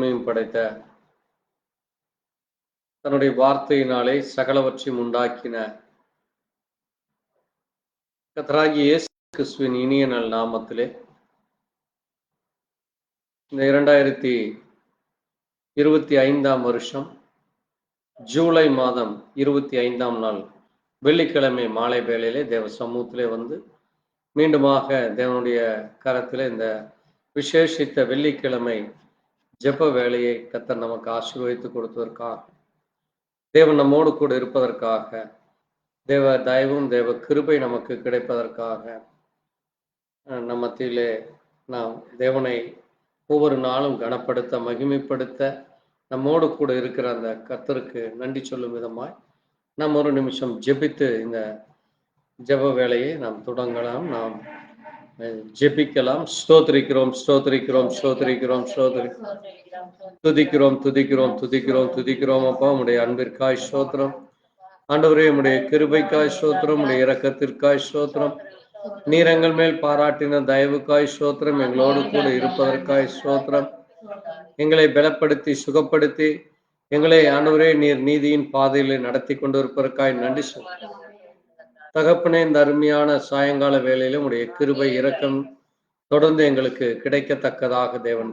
மகிமையும் படைத்த தன்னுடைய வார்த்தையினாலே சகலவற்றையும் உண்டாக்கின கர்த்தராகிய இயேசு கிறிஸ்துவின் இனிய நல் நாமத்திலே இந்த 2025 வருஷம் ஜூலை மாதம் 25 நாள் வெள்ளிக்கிழமை மாலை வேளையிலே தேவ சமூகத்திலே வந்து மீண்டுமாக தேவனுடைய கரத்திலே இந்த விசேஷித்த வெள்ளிக்கிழமை ஜெப வேலையை கர்த்தர் நமக்கு ஆசீர்வதித்து கொடுத்ததற்காக, தேவன் நம்மோடு கூட இருப்பதற்காக, தேவ தயவும் தேவ கிருபை நமக்கு கிடைப்பதற்காக நம் மத்தியிலே நாம் தேவனை ஒவ்வொரு நாளும் கனப்படுத்த மகிமைப்படுத்த நம்மோடு கூட இருக்கிற அந்த கர்த்தருக்கு நன்றி சொல்லும் விதமாய் நாம் ஒரு நிமிஷம் ஜெபித்து இந்த ஜெப வேலையை நாம் தொடங்கலாம். நாம் ஜெபிக்கலாம். ஸ்தோத்திரிக்கிறோம் ஸ்தோத்திரிக்கிறோம் ஸ்தோத்திரிக்கிறோம் துதிக்கிறோம் துதிக்கிறோம் துதிக்கிறோம் துதிக்கிறோம். அப்பா, உம்முடைய அன்பிற்காய் ஸ்தோத்திரம் ஆண்டவரே, உம்முடைய கிருபைக்காய் ஸ்தோத்திரம், உம்முடைய இரக்கத்திற்காய் ஸ்தோத்திரம், நீர் எங்கள் மேல் பாராட்டின தயவுக்காய் ஸ்தோத்திரம், எங்களோடு கூட இருப்பதற்காய் ஸ்தோத்திரம், எங்களை பலப்படுத்தி சுகப்படுத்தி எங்களை ஆண்டவரே நீர் நீதியின் பாதையிலே நடத்தி கொண்டு இருப்பதற்காய் நன்றி சொல்கிறோம். தகப்பனே, இந்த அருமையான சாயங்கால வேளையிலும் உடைய கிருபை இரக்கம் தொடர்ந்து எங்களுக்கு கிடைக்கத்தக்கதாக தேவன்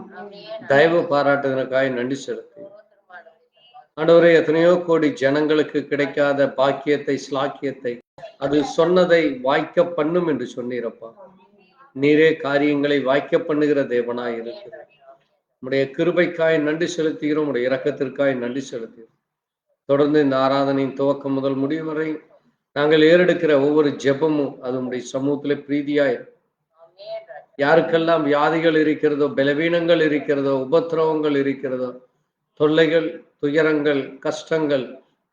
தயவு பாராட்டுவதற்காக நன்றி செலுத்தி ஆண்டவரே, எத்தனையோ கோடி ஜனங்களுக்கு கிடைக்காத பாக்கியத்தை ஸ்லாக்கியத்தை அது சொன்னதை வாய்க்க பண்ணும் என்று சொன்னீரப்பா. நீரே காரியங்களை வாய்க்க பண்ணுகிற தேவனாய் இருக்கிறார். உடைய கிருபைக்காய் நன்றி செலுத்துகிறோம், உடைய இரக்கத்திற்காய் நன்றி செலுத்துகிறோம். தொடர்ந்து இந்த ஆராதனையின் துவக்கம் முதல் முடிவு வரை நாங்கள் ஏறெடுக்கிற ஒவ்வொரு ஜெபமும் அது உடைய சமூகத்திலே பிரீதியாய், யாருக்கெல்லாம் வியாதிகள் இருக்கிறதோ, பலவீனங்கள் இருக்கிறதோ, உபத்திரவங்கள் இருக்கிறதோ, தொல்லைகள், துயரங்கள், கஷ்டங்கள்,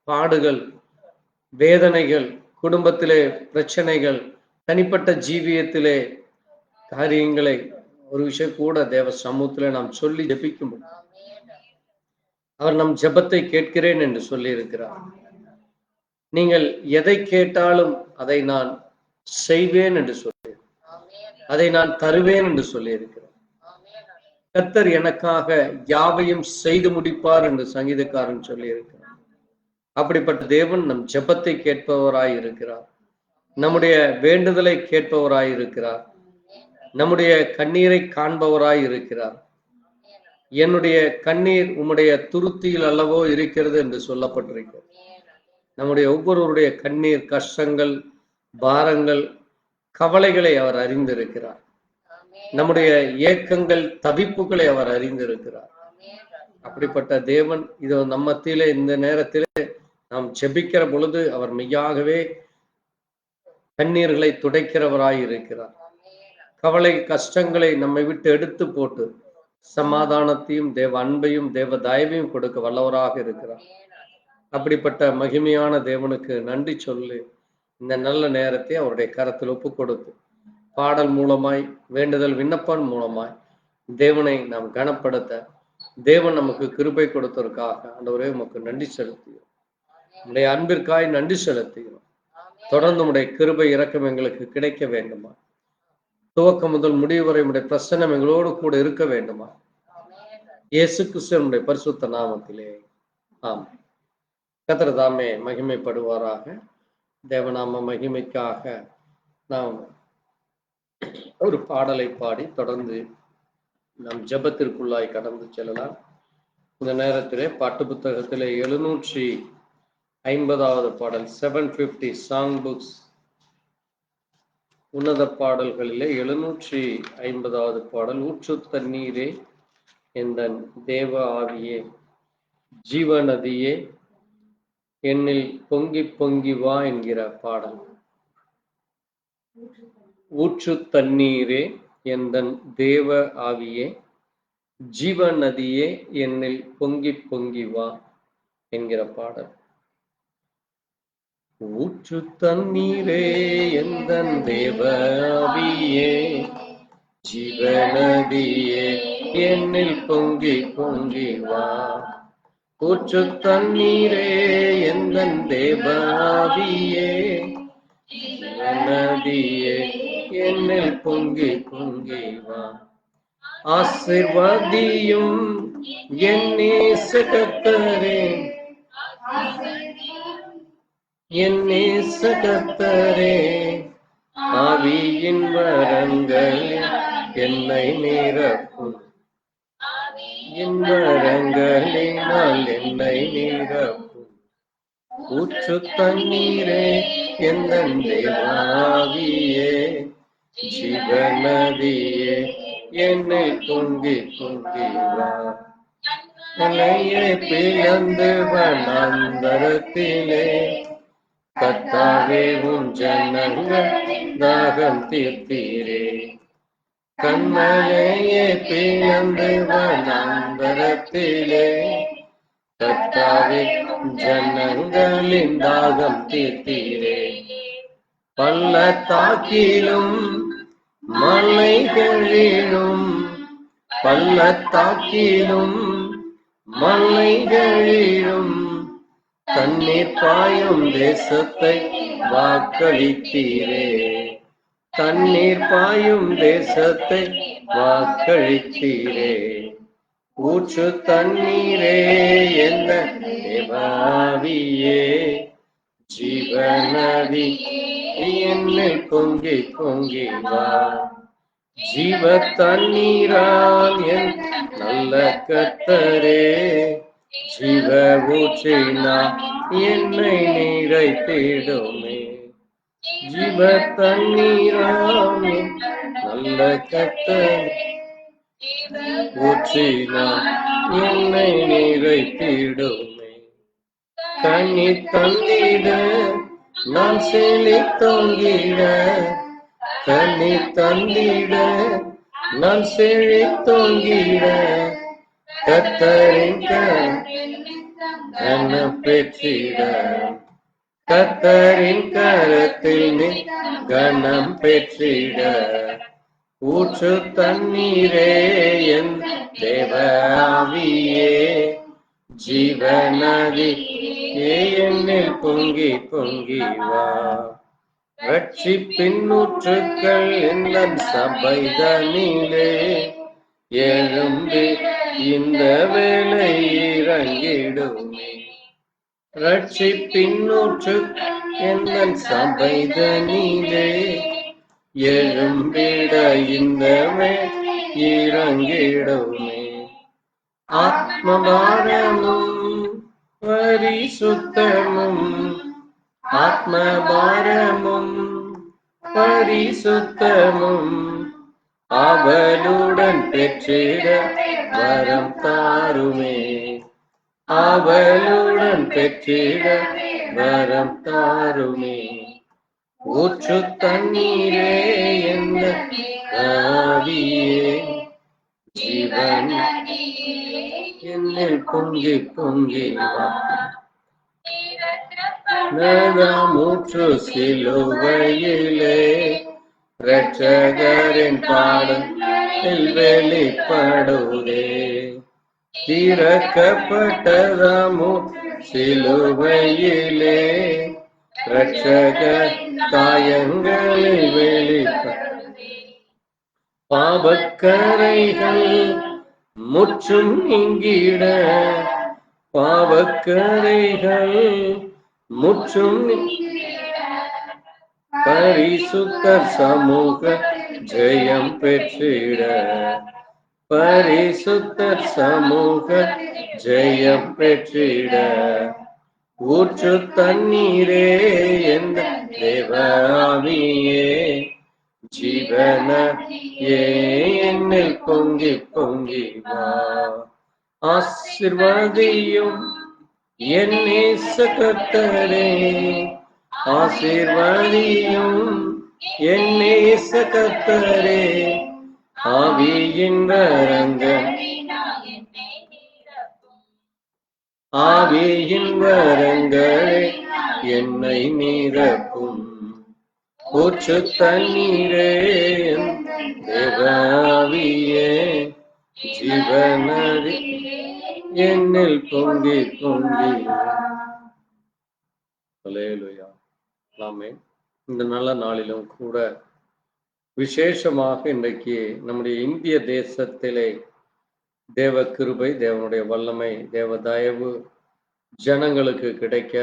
பாடுகள், வேதனைகள், குடும்பத்திலே பிரச்சனைகள், தனிப்பட்ட ஜீவியத்திலே காரியங்களை ஒரு விஷயம் கூட தேவ சமூகத்திலே நாம் சொல்லி ஜெபிக்கும் அவர் நம் ஜெபத்தை கேட்கிறேன் என்று சொல்லி இருக்கிறார். நீங்கள் எதை கேட்டாலும் அதை நான் செய்வேன் என்று சொல்லி, அதை நான் தருவேன் என்று சொல்லி இருக்கிறார். கர்த்தர் எனக்காக யாவையும் செய்து முடிப்பார் என்று சங்கீதக்காரன் சொல்லி இருக்கிறார். அப்படிப்பட்ட தேவன் நம் ஜெபத்தை கேட்பவராய் இருக்கிறார், நம்முடைய வேண்டுதலை கேட்பவராய் இருக்கிறார், நம்முடைய கண்ணீரை காண்பவராய் இருக்கிறார். என்னுடைய கண்ணீர் உம்முடைய துருத்தியில் அல்லவோ இருக்கிறது என்று சொல்லப்பட்டிருக்கிறது. நம்முடைய ஒவ்வொருவருடைய கண்ணீர், கஷ்டங்கள், பாரங்கள், கவலைகளை அவர் அறிந்திருக்கிறார். நம்முடைய ஏக்கங்கள், தவிப்புகளை அவர் அறிந்திருக்கிறார். அப்படிப்பட்ட தேவன் இதோ நம்ம மத்தியிலே இந்த நேரத்திலே நாம் ஜெபிக்கிற பொழுது அவர் மெய்யாகவே கண்ணீர்களை துடைக்கிறவராய் இருக்கிறார். கவலை கஷ்டங்களை நம்மை விட்டு எடுத்து போட்டு சமாதானத்தையும் தேவ அன்பையும் தேவ தயவையும் கொடுக்க வல்லவராக இருக்கிறார். அப்படிப்பட்ட மகிமையான தேவனுக்கு நன்றி சொல்லி இந்த நல்ல நேரத்தை அவருடைய கரத்தில் ஒப்பு கொடுத்து பாடல் மூலமாய், வேண்டுதல் விண்ணப்பம் மூலமாய் தேவனை நாம் கனப்படுத்த தேவன் நமக்கு கிருபை கொடுத்ததற்காக ஆண்டவரே உமக்கு நன்றி செலுத்துகிறோம். உடைய அன்பிற்காய் நன்றி செலுத்துகிறோம். தொடர்ந்து உடைய கிருபை இரக்கம் எங்களுக்கு கிடைக்க வேண்டுமா, துவக்கம் முதல் முடிவு வரை உடைய பிரசன்னம் எங்களோடு கூட இருக்க வேண்டுமா, இயேசு கிறிஸ்துவினுடைய பரிசுத்த நாமத்திலே ஆமென். கர்த்தர் தாமே மகிமைப்படுவாராக. தேவநாம மகிமைக்காக நாம் ஒரு பாடலை பாடி தொடர்ந்து நம் ஜெபத்திற்குள்ளாய் கடந்து செல்லலாம். இந்த நேரத்திலே பாட்டு புத்தகத்திலே 750வது பாடல், 750 சாங் புக்ஸ் உன்னத பாடல்களிலே 750வது பாடல், ஊற்று தண்ணீரே எந்தன் தேவ ஆவியே, ஜீவநதியே என்னில் பொங்கி பொங்கி வா என்கிற பாடல். ஊற்று தண்ணீரே எந்தன் தேவ ஆவியே, ஜீவநதியே என்னில் பொங்கி பொங்கி வா என்கிற பாடல். ஊற்று தண்ணீரே எந்தன் தேவ ஆவியே, ஜீவநதியே என்னில் பொங்கி பொங்கி வா. ஊற்று தண்ணீரே எந்தன் தேவ ஆவியே, ஜீவநதியே என்னில் பொங்கி பொங்கி வா. ஆசீர்வதியும் என் நேச கர்த்தரே, என் நேச கர்த்தரே, ஆவியின் வரங்கள் என்னை நிரப்பும், என் வரங்களினால் என்னை நிரப்பும். ஊற்று தண்ணீரே எந்தன் தேவாவியே, ஜீவநதியே என்னை பொங்கி பொங்கி வா. மலையை பிளந்து வனாந்தரத்திலே கர்த்தாவே உம் ஜனங்கள் தாகம் தீர்த்தீரே. கண்மலையை பிளந்து வனாந்தரத்திலே கர்த்தாவே ஜனங்களின் தாகம் தீர்த்தீரே. பள்ளத்தாக்கிலும் மலைகளிலும், பள்ளத்தாக்கிலும் மலைகளிலும் தண்ணீர் பாயும் தேசத்தை வாக்களித்தீரே. தண்ணீர் பாயும் தேசத்தை வாக்களித்தீரே. ஊற்று தண்ணீரே எந்த தேவாவியே, ஜீவநதி என்னை பொங்கி பொங்கி வா. ஜீவ தண்ணீரால் என் நல்ல கர்த்தரே, ஜீவ ஊற்றினால் என்னை நிறைத்திடுமே. ஜீவ தண்ணீரால் என் நல்ல கர்த்தரே, ஊற்றினால் என்னை நிறைத்திடுமே. கண்ணி தந்திட நான் செழித்தோங்கிட, கண்ணி தந்திட நான் செழித்தோங்கிட, கர்த்தரின் கனம் பெற்றிட, கர்த்தரின் கரத்தில் நீ கனம் பெற்றிட. ஊற்று தண்ணீரே என் தேவாவியே, ஜீவநதி என்னில் பொங்கி பொங்கி வா. ரட்சிப்பின் ஊற்றுக்கள் என் சபைதனிலே எழும்பி இந்த வேளை இறங்கிடுமே. ரட்சிப்பின் ஊற்றுக்கள் என் சபைதனிலே எழும்பிட இந்த வேளை இறங்கிடுமே. ஆத்மபாரமும் பரிசுத்தமும், ஆத்மபாரமும் பரிசுத்தமும் அவளுடன் பெற்றிட வரம் தாருமே. அவளுடன் பெற்றிட வரம் தாருமே. ஊற்று தண்ணீரே எந்த ஆவியே, ஜீவன் என்னில் பொங்கி பொங்கி வா. மூற்று சிலுவையிலே இரட்சகரின் பாடல் வெளிப்படுதே. திறக்கப்பட்டதாமோ சிலுவையிலே இரட்சகர் காயங்களில் வெளிப்படுதே. பாவக்கரைகள் முற்றும் நீங்கிட, பாவக்கரைகள் முற்றும் பரிசுத்தர் சமூக ஜெயம் பெற்றிட, பரிசுத்தர் சமூக ஜெயம் பெற்றிட. ஊற்று தண்ணீரே எந்த தேவாவியே, ஜீவநதியே என்னில் பொங்கி பொங்கி வா. ஆசீர்வதியும் என் நேச கர்த்தரே, ஆசீர்வதியும் என் நேச கர்த்தரே, ஆவியின் வரங்கள், ஆவியின் வரங்களே என்னை நிரப்பும். ஊற்று தண்ணீரே தேவாவியே, ஜீவநதி என்னில் பொங்கி பொங்கி. அல்லேலூயா. ஆமென். இந்த நல்ல நாளிலும் கூட விசேஷமாக இன்றைக்கு நம்முடைய இந்திய தேசத்திலே தேவ கிருபை, தேவனுடைய வல்லமை, தேவ தயவு ஜனங்களுக்கு கிடைக்க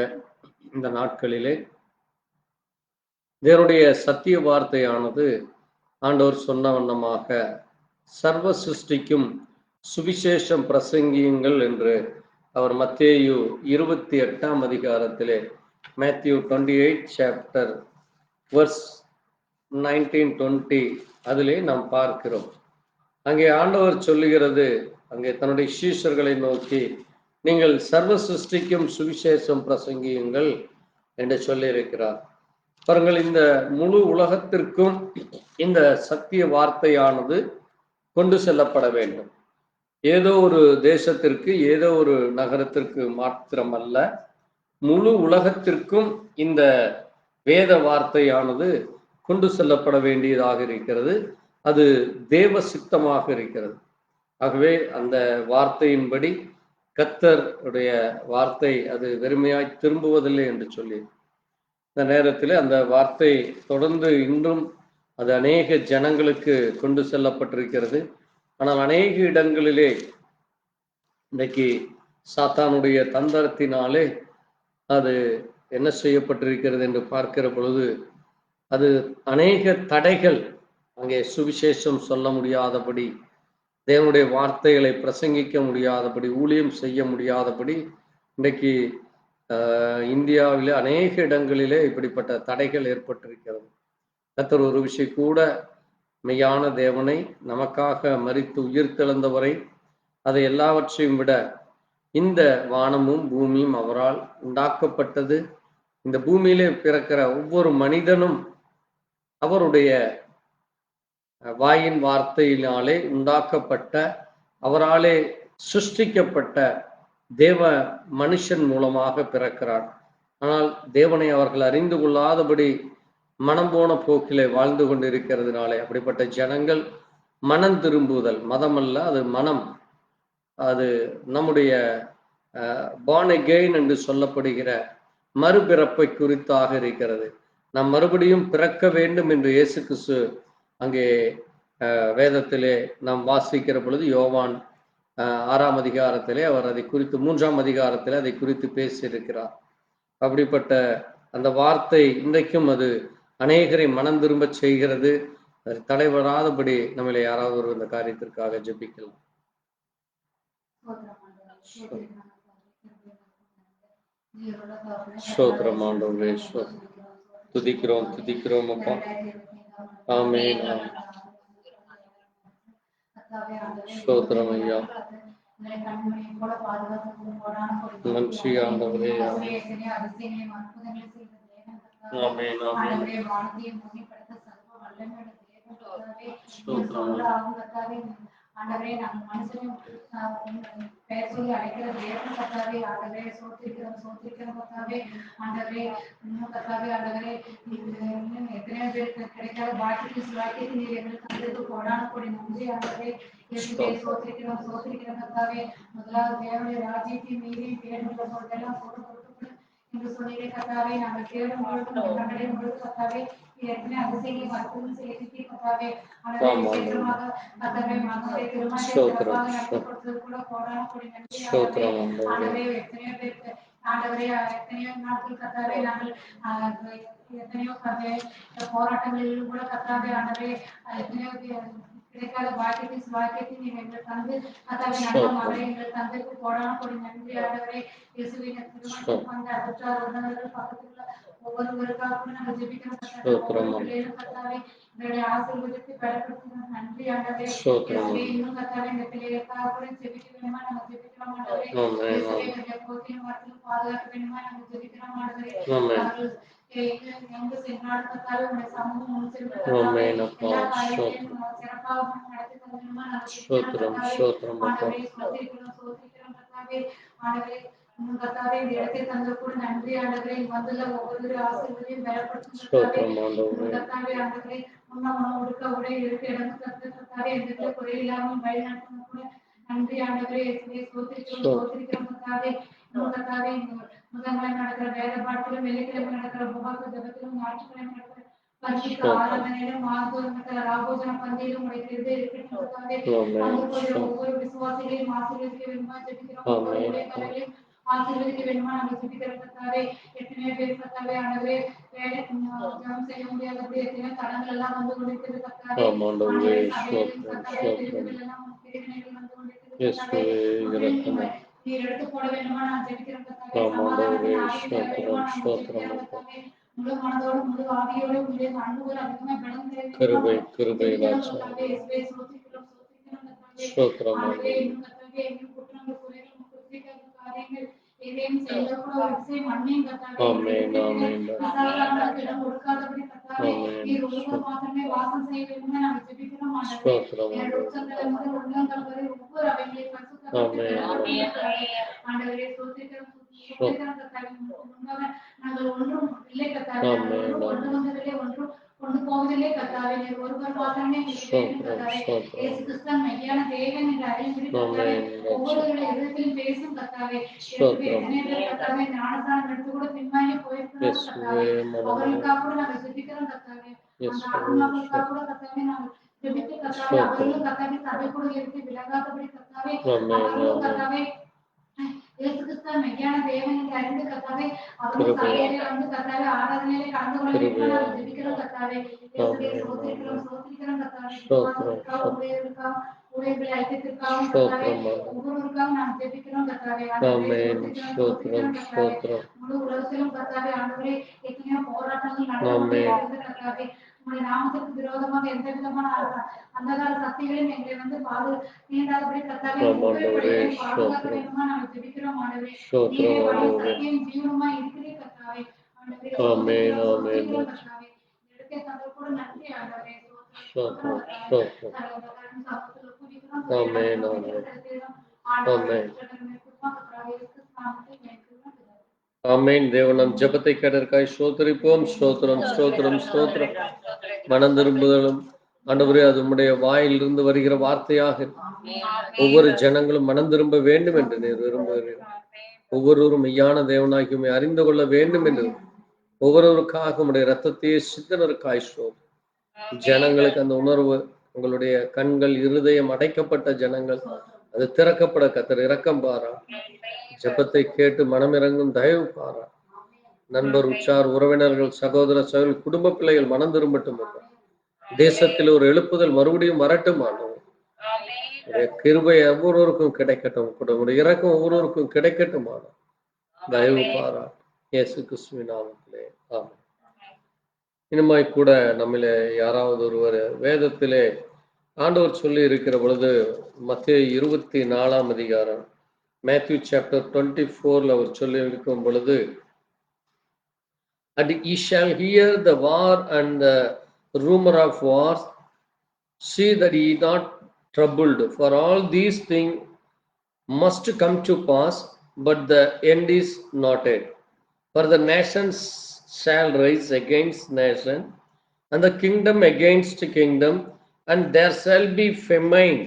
இந்த நாட்களிலே தேவனுடைய சத்திய வார்த்தையானது ஆண்டவர் சொன்ன வண்ணமாக சர்வ சிருஷ்டிக்கும் சுவிசேஷம் பிரசங்கியுங்கள் என்று அவர் மத்தேயு 28ஆம் அதிகாரத்திலே மேத்யூ 28 சாப்டர் வெர்ஸ் 19-20 அதிலே நாம் பார்க்கிறோம். அங்கே ஆண்டவர் சொல்லுகிறது, அங்கே தன்னுடைய சீஷர்களை நோக்கி நீங்கள் சர்வ சிருஷ்டிக்கும் சுவிசேஷம் பிரசங்கியுங்கள் என்று சொல்லியிருக்கிறார். பாருங்கள், இந்த முழு உலகத்திற்கும் இந்த சத்திய வார்த்தையானது கொண்டு செல்லப்பட வேண்டும். ஏதோ ஒரு தேசத்திற்கு, ஏதோ ஒரு நகரத்திற்கு மாத்திரமல்ல, முழு உலகத்திற்கும் இந்த வேத வார்த்தையானது கொண்டு செல்லப்பட வேண்டியதாக இருக்கிறது. அது தேவ சித்தமாக இருக்கிறது. ஆகவே அந்த வார்த்தையின்படி கர்த்தருடைய வார்த்தை அது வெறுமையாய் திரும்புவதில்லை என்று சொல்லி இந்த நேரத்தில் அந்த வார்த்தை தொடர்ந்து இன்றும் அது அநேக ஜனங்களுக்கு கொண்டு செல்லப்பட்டிருக்கிறது. ஆனால் அநேக இடங்களிலே இன்றைக்கு சாத்தானுடைய தந்திரத்தினாலே அது என்ன செய்யப்பட்டிருக்கிறது என்று பார்க்கிற பொழுது அது அநேக தடைகள், அங்கே சுவிசேஷம் சொல்ல முடியாதபடி, தேவனுடைய வார்த்தைகளை பிரசங்கிக்க முடியாதபடி, ஊழியம் செய்ய முடியாதபடி இன்றைக்கு இந்தியாவிலே அநேக இடங்களிலே இப்படிப்பட்ட தடைகள் ஏற்பட்டிருக்கிறது. கர்த்தர் ஒரு விஷயம் கூட மெய்யான தேவனை, நமக்காக மரித்து உயிர் தெழுந்தவரை, அதை எல்லாவற்றையும் விட இந்த வானமும் பூமியும் அவரால் உண்டாக்கப்பட்டது. இந்த பூமியிலே பிறக்கிற ஒவ்வொரு மனிதனும் அவருடைய வாயின் வார்த்தையினாலே உண்டாக்கப்பட்ட, அவராலே சிருஷ்டிக்கப்பட்ட தேவ மனுஷன் மூலமாக பிறக்கிறார். ஆனால் தேவனை அவர்கள் அறிந்து கொள்ளாதபடி மனம் போன போக்கிலே வாழ்ந்து கொண்டிருக்கிறதுனாலே அப்படிப்பட்ட ஜனங்கள் மனம் திரும்புதல், மதம் அல்ல, அது மனம், அது நம்முடைய born again என்று சொல்லப்படுகிற மறுபிறப்பை குறித்தாக இருக்கிறது. நாம் மறுபடியும் பிறக்க வேண்டும் என்று இயேசு கிறிஸ்து அங்கே வேதத்திலே நாம் வாசிக்கிற பொழுது யோவான் 6ஆம் அதிகாரத்திலே அவர் அதை குறித்து, 3ஆம் அதிகாரத்திலே அதை குறித்து பேசியிருக்கிறார். அப்படிப்பட்ட அந்த வார்த்தை இன்றைக்கும் அது அநேகரை மனம் திரும்ப செய்கிறது. அது தடைபடாதபடி நம்மளை யாராவது ஒரு இந்த காரியத்திற்காக ஜெபிக்கலாம். ஸ்தோத்திரம் ஆண்டவரே, துதிக்கிறோம் துதிக்கிறோம் அப்பா. ஆமென். ஸ்தோத்திரம் ஐயா, நன்றி ஆண்டவரே. ஆமென் ஆமென். ஸ்தோத்திரம் ஆண்டவரே, நாங்கள் மனுஷனும் பெயர் சொல்லி அழைக்கிற தேவன் கர்த்தாவே, ஆண்டவரே சோத்திரிக்கிறோம் கர்த்தாவே. ஆண்டவரே இன்னும் கர்த்தாவே, ஆண்டவரே இன்னும் எத்தனையோ பேருக்கு கிடைக்காத பாக்கியத்தை நீர் எங்களுக்கு தந்ததுக்கு கோடான கோடி நன்றி ஆண்டவரே. இயேசுவே சோத்திரிக்கிறோம் கர்த்தாவே. முதலாவது தேவனுடைய ராஜ்யத்தையும் நீரையும் தேடுகிற பொழுதெல்லாம் என்று சொன்னீரே கர்த்தாவே. நாங்கள் தேடும் பொழுதும் கண்டடையும் பொழுது கர்த்தாவே எத்தனை அதிசயங்களை அற்புதம் செய்திருக்கீ கர்த்தாவே. ஆண்டவரே விசேஷமாக கர்த்தாவே மகனுடைய திருமணத்தை சிறப்பாக நடத்தி கொடுத்தது கூட கோடான கோடி நன்றி ஆண்டவரே. ஆண்டவரே எத்தனையோ பேருக்கு ஆண்டவரே எத்தனையோ நாட்கள் கர்த்தாவே நாங்கள் எத்தனையோ போராட்டங்களிலும் கூட கர்த்தாவே ஆண்டவரே எத்தனையோ கிடைக்காத பாக்கியத்தை நீங்க எங்களுக்கு தந்து கர்த்தாவே நல்ல மகளை எங்களுக்கு தந்ததுக்கு கோடான கோடி நன்றி ஆண்டவரே. இயேசுவின் திருமணத்துக்கு வந்த அருட்சார் உறவினர்கள் பக்கத்துல ஒவ்வொருவருக்காக கூட நாங்கள் ஜெபிக்கிறோம் கர்த்தாவே. எங்களுடைய ஆசீர்வாதத்தை பலப்படுத்தும் நன்றி ஆண்டவரே. இயேசுவே இன்னும் கர்த்தாவே இந்த பிள்ளைகளுக்காக கூட ஜெபிக்க வேண்டுமா நாங்கள் ஜெபிக்கிறோம் ஆண்டவரே. இயேசுவே எங்களுடைய போக்கின மரத்திலும் பாதுகாக்க வேண்டுமா நாங்கள் ஜெபிக்கிறோம் ஆண்டவரே. அவர்கள் எங்கு சென்றாலும் கர்த்தாவே உங்களுடைய சமூகம் முன் சென்று கர்த்தாவே எல்லா காரியத்தையும் சிறப்பாக நடத்தி தர வேண்டுமா நாங்கள் ஜெபிக்கிறோம் ஆண்டவரே. சோத்திரிக்கிறோம் கர்த்தாவே. ஆண்டவரே கர்த்தாவே இந்த இடத்தை தந்த கூட நன்றி ஆண்டவரே. வந்துள்ள ஒவ்வொரு ஆசீர்வாதத்தையும் பலப்படுத்தும் கர்த்தாவே. கர்த்தாவே ஆண்டவரே உண்ண உடுக்க உடை இருக்க இடம் கர்த்தாவே எந்த குறையில்லாமல் வழிநடத்தும் கூட நன்றி ஆண்டவரே. சோத்திரிக்கிறோம் கர்த்தாவே. கர்த்தாவே முதன்மை நடக்கிற வேத பாட்டிலும் வெள்ளிக்கிழமை நடக்கிற உபவாச ஜபத்திலும் ஞாயிற்றுக்கிழமை நடக்கிற பரிசுத்த ஆராதனையிலும் மாதோறும் ராபோஜன பந்தியிலும் உடைய கிருபை இருக்கட்டும் கர்த்தாவே. பங்கு கொள்கிற ஒவ்வொரு விசுவாசிகளையும் ஆசீர்வதிக்க வேண்டுமா ஜெபிக்கிறோம். ஒவ்வொரு ஊழியக்காரர்களையும் ஆசீர்வதிக்க வேண்டுமா நாங்கள் ஜெபிக்கிறோம் கர்த்தாவே. எத்தனையோ பேர் கர்த்தாவே ஆண்டவரே வேலை ஜெபம் செய்ய முடியாதபடி எத்தனையோ தடங்கள் எல்லாம் வந்து கொண்டிருக்கிறது கர்த்தாவே. ஆண்டவரே சபையிலும் கர்த்தாவே பிரிவுகள் எல்லாம் பிரிவினைகள் வந்து கொண்டிருக்கிறது கர்த்தாவே. நீர் எடுத்து போட வேண்டுமா நான் ஜெபிக்கிறோம் கர்த்தாவே. சமாதானத்தின் ஆவியை தர வேண்டுமா நாங்கள் ஜெபிக்கிறோம் கர்த்தாவே. முழு மனதோடு முழு ஆவியோடு உங்களுடைய அன்புகள் அதிகமா பலம் தர கிருபை கிருபை கர்த்தாவே. இயேசுவே சோத்திக்கிறோம் கர்த்தாவே. ஆண்டவரே இன்னும் கர்த்தாவே இன்னும் குற்றங்கள் குறைகள் குற்றங்கள் காரியங்கள் எதையும் செய்ய கூட ஒரு விஷயம் மன்னியும் கர்த்தாவே. அசாதாரணங்களுக்கு இடம் கொடுக்காதபடி கர்த்தாவே நீர் ஒருவர் மாத்திரமே வாசம் செய்ய வேண்டுமே நாங்கள் ஜெபிக்கிறோம் ஆண்டவரே. என்னுடைய உச்சந்தலை முதல் உள்ளங்கள் வரை ஒவ்வொரு அவைகளை ஆண்டவரே சோத்திக்கிறோம் கர்த்தாவே. முன்பாக நாங்கள் ஒன்றும் இல்லை கர்த்தாவே. கொண்டு வந்ததிலே ஒன்றும் கொண்டு போவதிலே கர்த்தாவே. நீர் ஒருவர் மாத்திரமே கர்த்தாவே. இயேசு கிறிஸ்து மெய்யான தேவன் என்று அறிந்து கர்த்தாவே ஒவ்வொருவருடைய இதயத்திலும் பேசும் கர்த்தாவே. எத்தனை பேர் கர்த்தாவே ஞானஸ்நானம் எடுத்து கூட பின்வாங்கி போயிருக்கிறார்கள் கர்த்தாவே. அவர்களுக்காக கூட நாங்கள் ஜெபிக்கிறோம் கர்த்தாவே. அந்த ஆத்மாக்களுக்காக கூட கர்த்தாவே நாங்கள் ஜெபித்து கர்த்தாவே அவர்களும் கர்த்தாவே சபை கூட இருந்து விலகாதபடி கர்த்தாவே அவர்களும் கர்த்தாவே இயேசு கிறிஸ்து மெய்யான தேவன் என்று அறிந்து கர்த்தாவே அவர்கள் சபையிலே வந்து கர்த்தாவே ஆராதனையிலே கலந்து கொள்ள வேண்டும் நாங்கள் ஜெபிக்கிறோம் கர்த்தாவே. இயேசுவே சோத்திரிக்கிறோம் கர்த்தாவே. ஊழியர்களை ஐக்கியத்திற்காகவும் கர்த்தாவே ஒவ்வொருவருக்காகவும் நாங்கள் ஜெபிக்கிறோம் கர்த்தாவே. சோத்திரிக்கிறோம் கர்த்தாவே. முழு உலகத்திலும் கர்த்தாவே ஆண்டவரே எத்தனையோ போராட்டங்கள் நடந்து கர்த்தாவே. உங்களுடைய நாமத்திற்கு விரோதமாக எந்த விதமான அந்தகார சக்திகளையும் எங்களை வந்து தீண்டாதபடி கர்த்தாவே பாதுகாக்க வேண்டுமா நாங்கள் ஜெபிக்கிறோம் ஆண்டவரே. நீரே வழி சத்தியம் ஜீவனுமா இருக்கிறே கர்த்தாவே. ஆண்டவரே கர்த்தாவே எடுக்க தந்தது கூட நன்றி ஆண்டவரே. ஆமென். தேவனம் ஜெபத்தை கேட்டதற்காய் ஸ்தோத்திரிப்போம். ஸ்தோத்திரம் ஸ்தோத்திரம் ஸ்தோத்திரம். மனம் திரும்புதலும் ஆண்டவரே அது உம்முடைய வாயிலிருந்து வருகிற வார்த்தையாக ஒவ்வொரு ஜனங்களும் மனம் திரும்ப வேண்டும் என்று நீர் விரும்புகிறீர். ஒவ்வொருவரும் மெய்யான தேவனாகி உம்மை அறிந்து கொள்ள வேண்டும் என்று ஒவ்வொருவருக்காக உம்முடைய ரத்தத்தையே சிந்தனருக்காய் ஸ்தோத்திரம். ஜனங்களுக்கு அந்த உணர்வு உங்களுடைய கண்கள் இருதயம் அடைக்கப்பட்ட ஜனங்கள் அது திறக்கப்பட கர்த்தர் இரக்கம் பாரா. ஜெபத்தை கேட்டு மனமிறங்கும் தயவு பாரா. நண்பர் உற்றார் உறவினர்கள் சகோதர சகோதரி குடும்ப பிள்ளைகள் மனம் திரும்பட்டும். தேசத்தில் ஒரு எழுப்புதல் மறுபடியும் வரட்டும் ஆண்டவரே. கிருபை ஒவ்வொருவருக்கும் கிடைக்கட்டும். உங்களுடைய இரக்கம் ஒவ்வொருவருக்கும் கிடைக்கட்டும் ஆண்டவரே. தயவு பாரா. இயேசு கிறிஸ்துவின் நாமத்திலே ஆமென். இனிமாய் கூட நம்மளே யாராவது ஒருவர் வேதத்திலே ஆண்டவர் சொல்லி இருக்கிற பொழுது மத்தேயு 24 அதிகாரம் மேத்யூ சாப்டர் 24 அவர் சொல்லி இருக்கும் பொழுது and ye shall hear the war and the rumor of wars, see that ye not troubled, for all these things must come to pass, but the end is not yet. For the nations shall rise against nation, and the kingdom against kingdom, and there shall be famine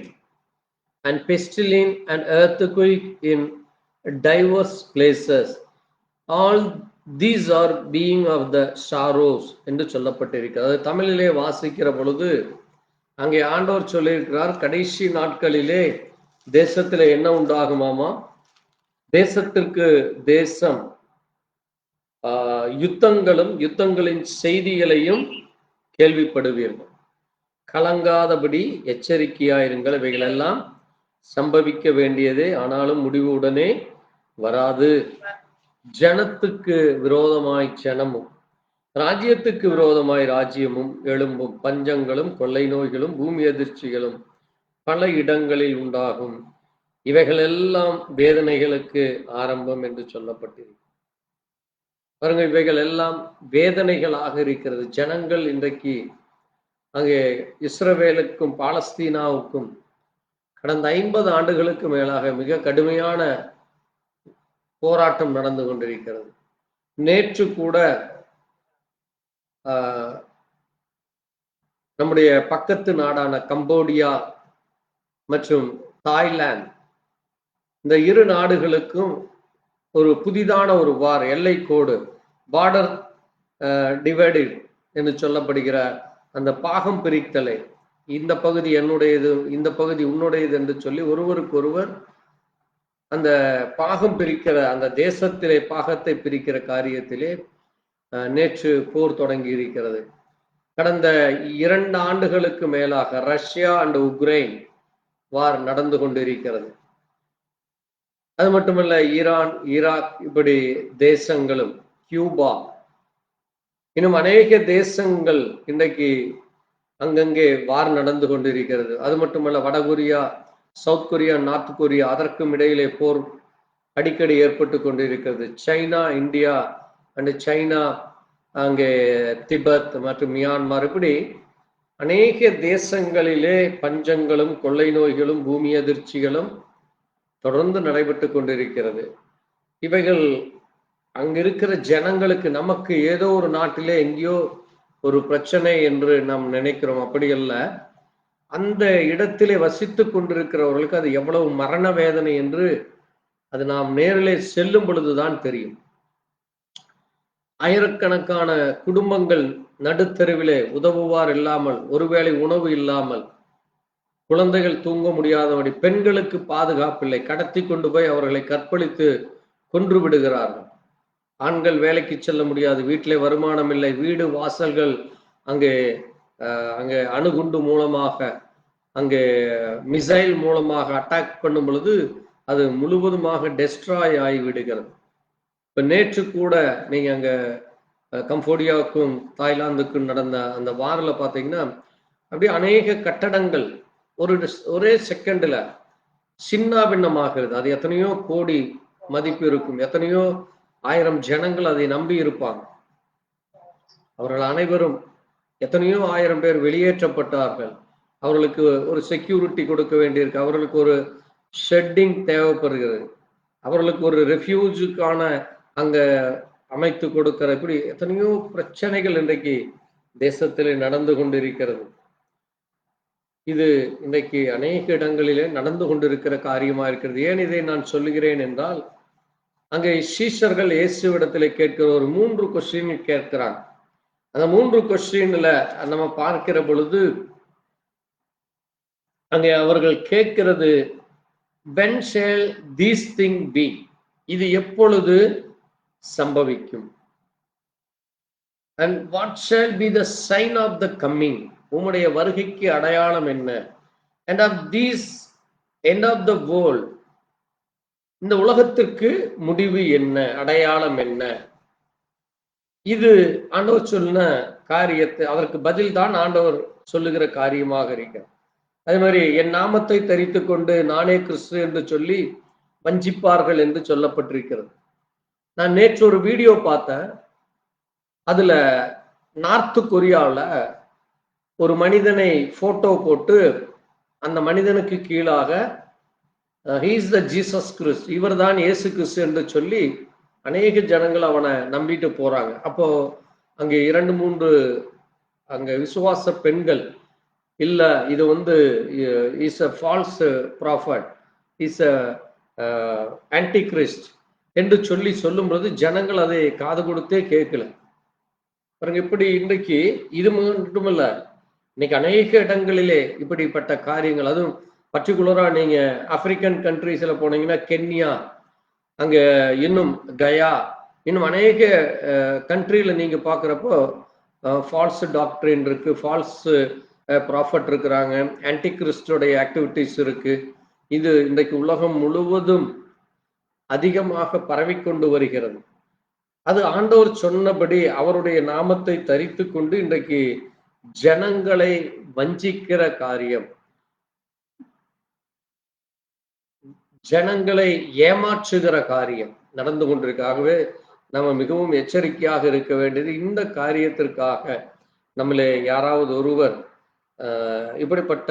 and pestilence and earthquake in diverse places. All these are being of the sorrows என்று சொல்லப்பட்டிருக்கிறது. தமிழிலே வாசிக்கிற பொழுது அங்கே ஆண்டவர் சொல்லியிருக்கிறார், கடைசி நாட்களிலே தேசத்திலே என்ன உண்டாகுமாமா? தேசத்திற்கு தேசம் யுத்தங்களும் யுத்தங்களின் செய்திகளையும் கேள்விப்படுவீர்கள். கலங்காதபடி எச்சரிக்கையாயிருங்கள். இவைகள் எல்லாம் சம்பவிக்க வேண்டியதே, ஆனாலும் முடிவு உடனே வராது. ஜனத்துக்கு விரோதமாய் ஜனமும் ராஜ்யத்துக்கு விரோதமாய் ராஜ்யமும் எழும்பும். பஞ்சங்களும் கொள்ளை நோய்களும் பூமி அதிர்ச்சிகளும் பல இடங்களில் உண்டாகும். இவைகள் எல்லாம் வேதனைகளுக்கு ஆரம்பம் என்று சொல்லப்பட்டிருக்கு. பாருங்க, இவைகள் எல்லாம் வேதனைகளாக இருக்கிறது. ஜனங்கள் இன்றைக்கு அங்கே இஸ்ரவேலுக்கும் பாலஸ்தீனாவுக்கும் கடந்த 50 ஆண்டுகளுக்கு மேலாக மிக கடுமையான போராட்டம் நடந்து கொண்டிருக்கிறது. நேற்று கூட நம்முடைய பக்கத்து நாடான கம்போடியா மற்றும் தாய்லாந்து, இந்த இரு நாடுகளுக்கும் ஒரு புதிதான ஒரு வார், எல்லை கோடு, பார்டர் டிவைடட் என்று சொல்லப்படுகிற அந்த பாகம் பிரித்தலை, இந்த பகுதி என்னுடையது, இந்த பகுதி உன்னுடையது என்று சொல்லி ஒருவருக்கு ஒருவர் அந்த பாகம் பிரிக்கிற, அந்த தேசத்திலே பாகத்தை பிரிக்கிற காரியத்திலே நேற்று போர் தொடங்கி இருக்கிறது. கடந்த 2 ஆண்டுகளுக்கு மேலாக ரஷ்யா அண்ட் உக்ரைன் வார் நடந்து கொண்டிருக்கிறது. அது மட்டுமல்ல, ஈரான், ஈராக் இப்படி தேசங்களும், கியூபா, இன்னும் அநேக தேசங்கள் இன்றைக்கு அங்கங்கே வார் நடந்து கொண்டிருக்கிறது. அது மட்டுமல்ல, வடகொரியா, சவுத் கொரியா, நார்த் கொரியா, அதற்கும் இடையிலே போர் அடிக்கடி ஏற்பட்டு கொண்டிருக்கிறது. சைனா, இந்தியா அண்ட் சைனா, அங்கே திபெத் மற்றும் மியான்மர், இப்படி அநேக தேசங்களிலே பஞ்சங்களும் கொள்ளை நோய்களும் பூமி அதிர்ச்சிகளும் தொடர்ந்து நடைபெற்று கொண்டிருக்கிறது. இவைகள் அங்கிருக்கிற ஜனங்களுக்கு, நமக்கு ஏதோ ஒரு நாட்டிலே எங்கேயோ ஒரு பிரச்சனை என்று நாம் நினைக்கிறோம். அப்படி அல்ல, அந்த இடத்திலே வசித்து கொண்டிருக்கிறவர்களுக்கு அது எவ்வளவு மரண வேதனை என்று அது நாம் நேரிலே செல்லும் பொழுதுதான் தெரியும். ஆயிரக்கணக்கான குடும்பங்கள் நடுத்தருவிலே உதவுவார் இல்லாமல், ஒருவேளை உணவு இல்லாமல், குழந்தைகள் தூங்க முடியாதபடி, பெண்களுக்கு பாதுகாப்பில்லை, கடத்தி கொண்டு போய் அவர்களை கற்பழித்து கொன்று விடுகிறார்கள். ஆண்கள் வேலைக்கு செல்ல முடியாது, வீட்டிலே வருமானம் இல்லை, வீடு வாசல்கள் அங்கே அங்கே அணுகுண்டு மூலமாக, அங்கே மிசைல் மூலமாக அட்டாக் பண்ணும் பொழுது அது முழுவதுமாக டெஸ்ட்ராய் ஆகி விடுகிறது. இப்போ நேற்று கூட நீங்க அங்க கம்போடியாவுக்கும் தாய்லாந்துக்கும் நடந்த அந்த வாரில் பார்த்தீங்கன்னா, அப்படியே அநேக கட்டடங்கள் ஒரே செகண்ட்ல சின்ன பின்னமாகிறது. அது எத்தனையோ கோடி மதிப்பு இருக்கும், எத்தனையோ 1000 ஜனங்கள் அதை நம்பி இருப்பாங்க. அவர்கள் அனைவரும், எத்தனையோ 1000 பேர் வெளியேற்றப்பட்டார்கள். அவர்களுக்கு ஒரு செக்யூரிட்டி கொடுக்க வேண்டியிருக்கு, அவர்களுக்கு ஒரு ஷெட்டிங் தேவைப்படுகிறது, அவர்களுக்கு ஒரு ரெஃப்யூஜுக்கான அங்க அமைத்து கொடுக்கிற, இப்படி எத்தனையோ பிரச்சனைகள் இன்றைக்கு தேசத்திலே நடந்து கொண்டிருக்கிறது. இது இன்றைக்கு அநேக இடங்களிலே நடந்து கொண்டிருக்கிற காரியமா இருக்கிறது. ஏன் இதை நான் சொல்லுகிறேன் என்றால், அங்கே சீஷர்கள் இயேசுவிடத்திலே கேட்கிற ஒரு 3 கொஸ்டின் கேட்கிறாங்க. அந்த 3 கொஸ்டின்ல நம்ம பார்க்கிற பொழுது அங்கே அவர்கள் கேட்கிறது, when shall these thing be? இது எப்பொழுது சம்பவிக்கும்? and what shall be the sign of the coming? உம்முடைய வருகைக்கு அடையாளம் என்ன? and of these end of the world, இந்த உலகத்திற்கு முடிவு என்ன, அடையாளம் என்ன? இது ஆண்டவர் சொன்ன காரியத்தை, அதற்கு பதில் தான் ஆண்டவர் சொல்லுகிற காரியமாக இருக்கிறது. அதே மாதிரி, என் நாமத்தை தரித்து கொண்டு நானே கிறிஸ்து என்று சொல்லி வஞ்சிப்பார்கள் என்று சொல்லப்பட்டிருக்கிறது. நான் நேற்று ஒரு வீடியோ பார்த்தேன். அதுல நார்த் கொரியாவில் ஒரு மனிதனை போட்டோ போட்டு, அந்த மனிதனுக்கு கீழாக he is the Jesus Christ, இவர் தான் இயேசு கிறிஸ்து என்று சொல்லி அநேக ஜனங்கள் அவனை நம்பிட்டு போறாங்க. அப்போ அங்கே 2-3 அங்க விசுவாச பெண்கள், இல்ல இது is a false prophet, is a antichrist என்று சொல்லும் பொழுது ஜனங்கள் அதை காது கொடுத்தே கேட்கல. பாருங்க, இப்படி இன்றைக்கு இது மட்டுமல்ல, இன்னைக்கு அநேக இடங்களிலே இப்படிப்பட்ட காரியங்கள், அதுவும் பர்டிகுலரா நீங்க ஆப்பிரிக்கன் கண்ட்ரீஸ்ல போனீங்கன்னா, கென்யா, அங்க இன்னும் கயா, இன்னும் அநேக கண்ட்ரியில நீங்க பாக்குறப்போ ஃபால்ஸ் டாக்டரின் இருக்கு, ஃபால்ஸ் ப்ராஃபட் இருக்கிறாங்க, ஆன்டிகிறிஸ்டோடைய ஆக்டிவிட்டிஸ் இருக்கு. இது இன்றைக்கு உலகம் முழுவதும் அதிகமாக பரவிக்கொண்டு வருகிறது. அது ஆண்டவர் சொன்னபடி அவருடைய நாமத்தை தரித்து கொண்டு இன்றைக்கு ஜனங்களை வஞ்சிக்கிற காரியம், ஜனங்களை ஏமாற்றுகிற காரியம் நடந்து கொண்டிருக்காகவே நம்ம மிகவும் எச்சரிக்கையாக இருக்க வேண்டியது. இந்த காரியத்திற்காக நம்மளே யாராவது ஒருவர் இப்படிப்பட்ட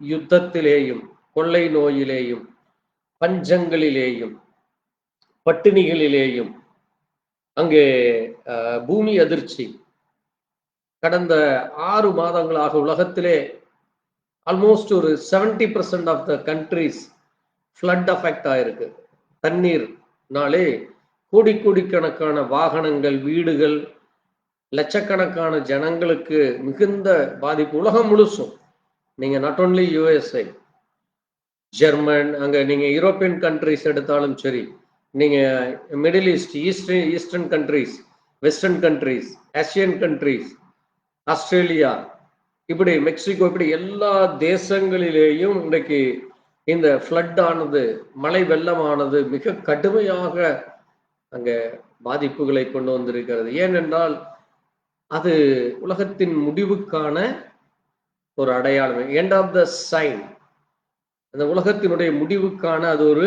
யுத்தத்திலேயும், கொள்ளை நோயிலேயும், பஞ்சங்களிலேயும், பட்டினிகளிலேயும், அங்கே பூமி அதிர்ச்சி, கடந்த 6 மாதங்களாக உலகத்திலே ஆல்மோஸ்ட் ஒரு 70% of the countries flood affect ஆயிருக்கு. தண்ணீர்னாலே கோடிக்கணக்கான வாகனங்கள், வீடுகள், லட்சக்கணக்கான ஜனங்களுக்கு மிகுந்த பாதிப்பு. உலகம் முழுசும் நீங்க நாட் ஓன்லி யுஎஸ்ஏ, ஜெர்மன், அங்க நீங்க யூரோப்பியன் கண்ட்ரிஸ் எடுத்தாலும் சரி, நீங்க middle east, eastern countries, western countries, Asian countries, Australia, இப்படி மெக்சிகோ, இப்படி எல்லா தேசங்களிலேயும் இன்றைக்கு இந்த ஃப்ளட் ஆனது, மழை வெள்ளமானது மிக கடுமையாக அங்க பாதிப்புகளை கொண்டு வந்திருக்கிறது. ஏனென்றால் அது உலகத்தின் முடிவுக்கான ஒரு அடையாளம், எண்ட் ஆஃப் த சைன். அந்த உலகத்தினுடைய முடிவுக்கான அது ஒரு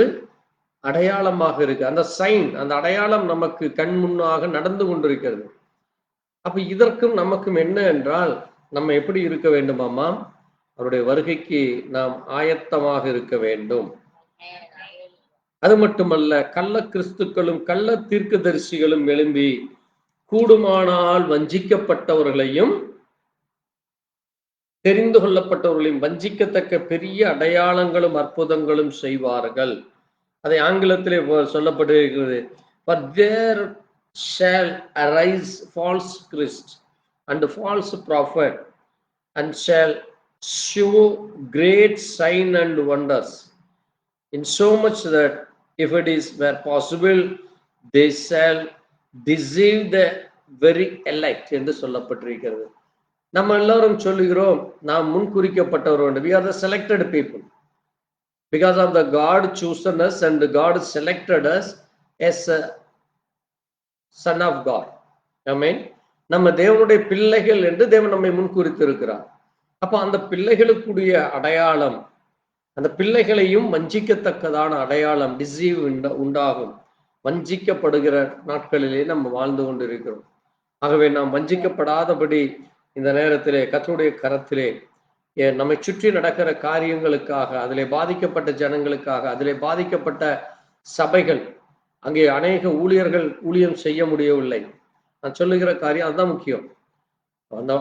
அடையாளமாக இருக்கு. அந்த சைன், அந்த அடையாளம் நமக்கு கண் முன்னாக நடந்து கொண்டிருக்கிறது. அப்ப இதற்கும் நமக்கும் என்ன என்றால், நம்ம எப்படி இருக்க வேண்டுமாமா? அவருடைய வருகைக்கு நாம் ஆயத்தமாக இருக்க வேண்டும். அது மட்டுமல்ல, கள்ள கிறிஸ்துக்களும் கள்ள தீர்க்கதரிசிகளும் எழும்பி கூடுமானால் வஞ்சிக்கப்பட்டவர்களையும் தெரிந்து கொள்ளப்பட்டவர்களையும் வஞ்சிக்கத்தக்க பெரிய அடையாளங்களும் அற்புதங்களும் செய்வார்கள். அதை ஆங்கிலத்திலே சொல்லப்பட்டிருக்கிறது, for there shall arise false Christ and false prophet and shall show great sign and wonders, in so much that if it is were possible they shall deceive the very elect என்று சொல்லப்பட்டிருக்கிறது. நம்ம எல்லாரும் சொல்லுகிறோம், நாம் முன்குறிக்கப்பட்டவர்கள், we are the selected people because of the God chosen us and God selected us as a son of God. Amen. நம்ம தேவனுடைய பிள்ளைகள் என்று தேவன் நம்மை முன்குறித்து இருக்கிறார். அப்ப அந்த பிள்ளைகளுக்குரிய அடையாளம், அந்த பிள்ளைகளையும் வஞ்சிக்கத்தக்கதான அடையாளம், டிசீவ் உண்டாகும். வஞ்சிக்கப்படுகிற நாட்களிலே நம்ம வாழ்ந்து கொண்டிருக்கிறோம். ஆகவே நாம் வஞ்சிக்கப்படாதபடி இந்த நேரத்திலே கர்த்தருடைய கரத்திலே நம்மை சுற்றி நடக்கிற காரியங்களுக்காக, அதிலே பாதிக்கப்பட்ட ஜனங்களுக்காக, அதிலே பாதிக்கப்பட்ட சபைகள், அங்கே அநேக ஊழியர்கள் ஊழியம் செய்ய முடியவில்லை. நான் சொல்லுகிற காரியம் அதுதான் முக்கியம்.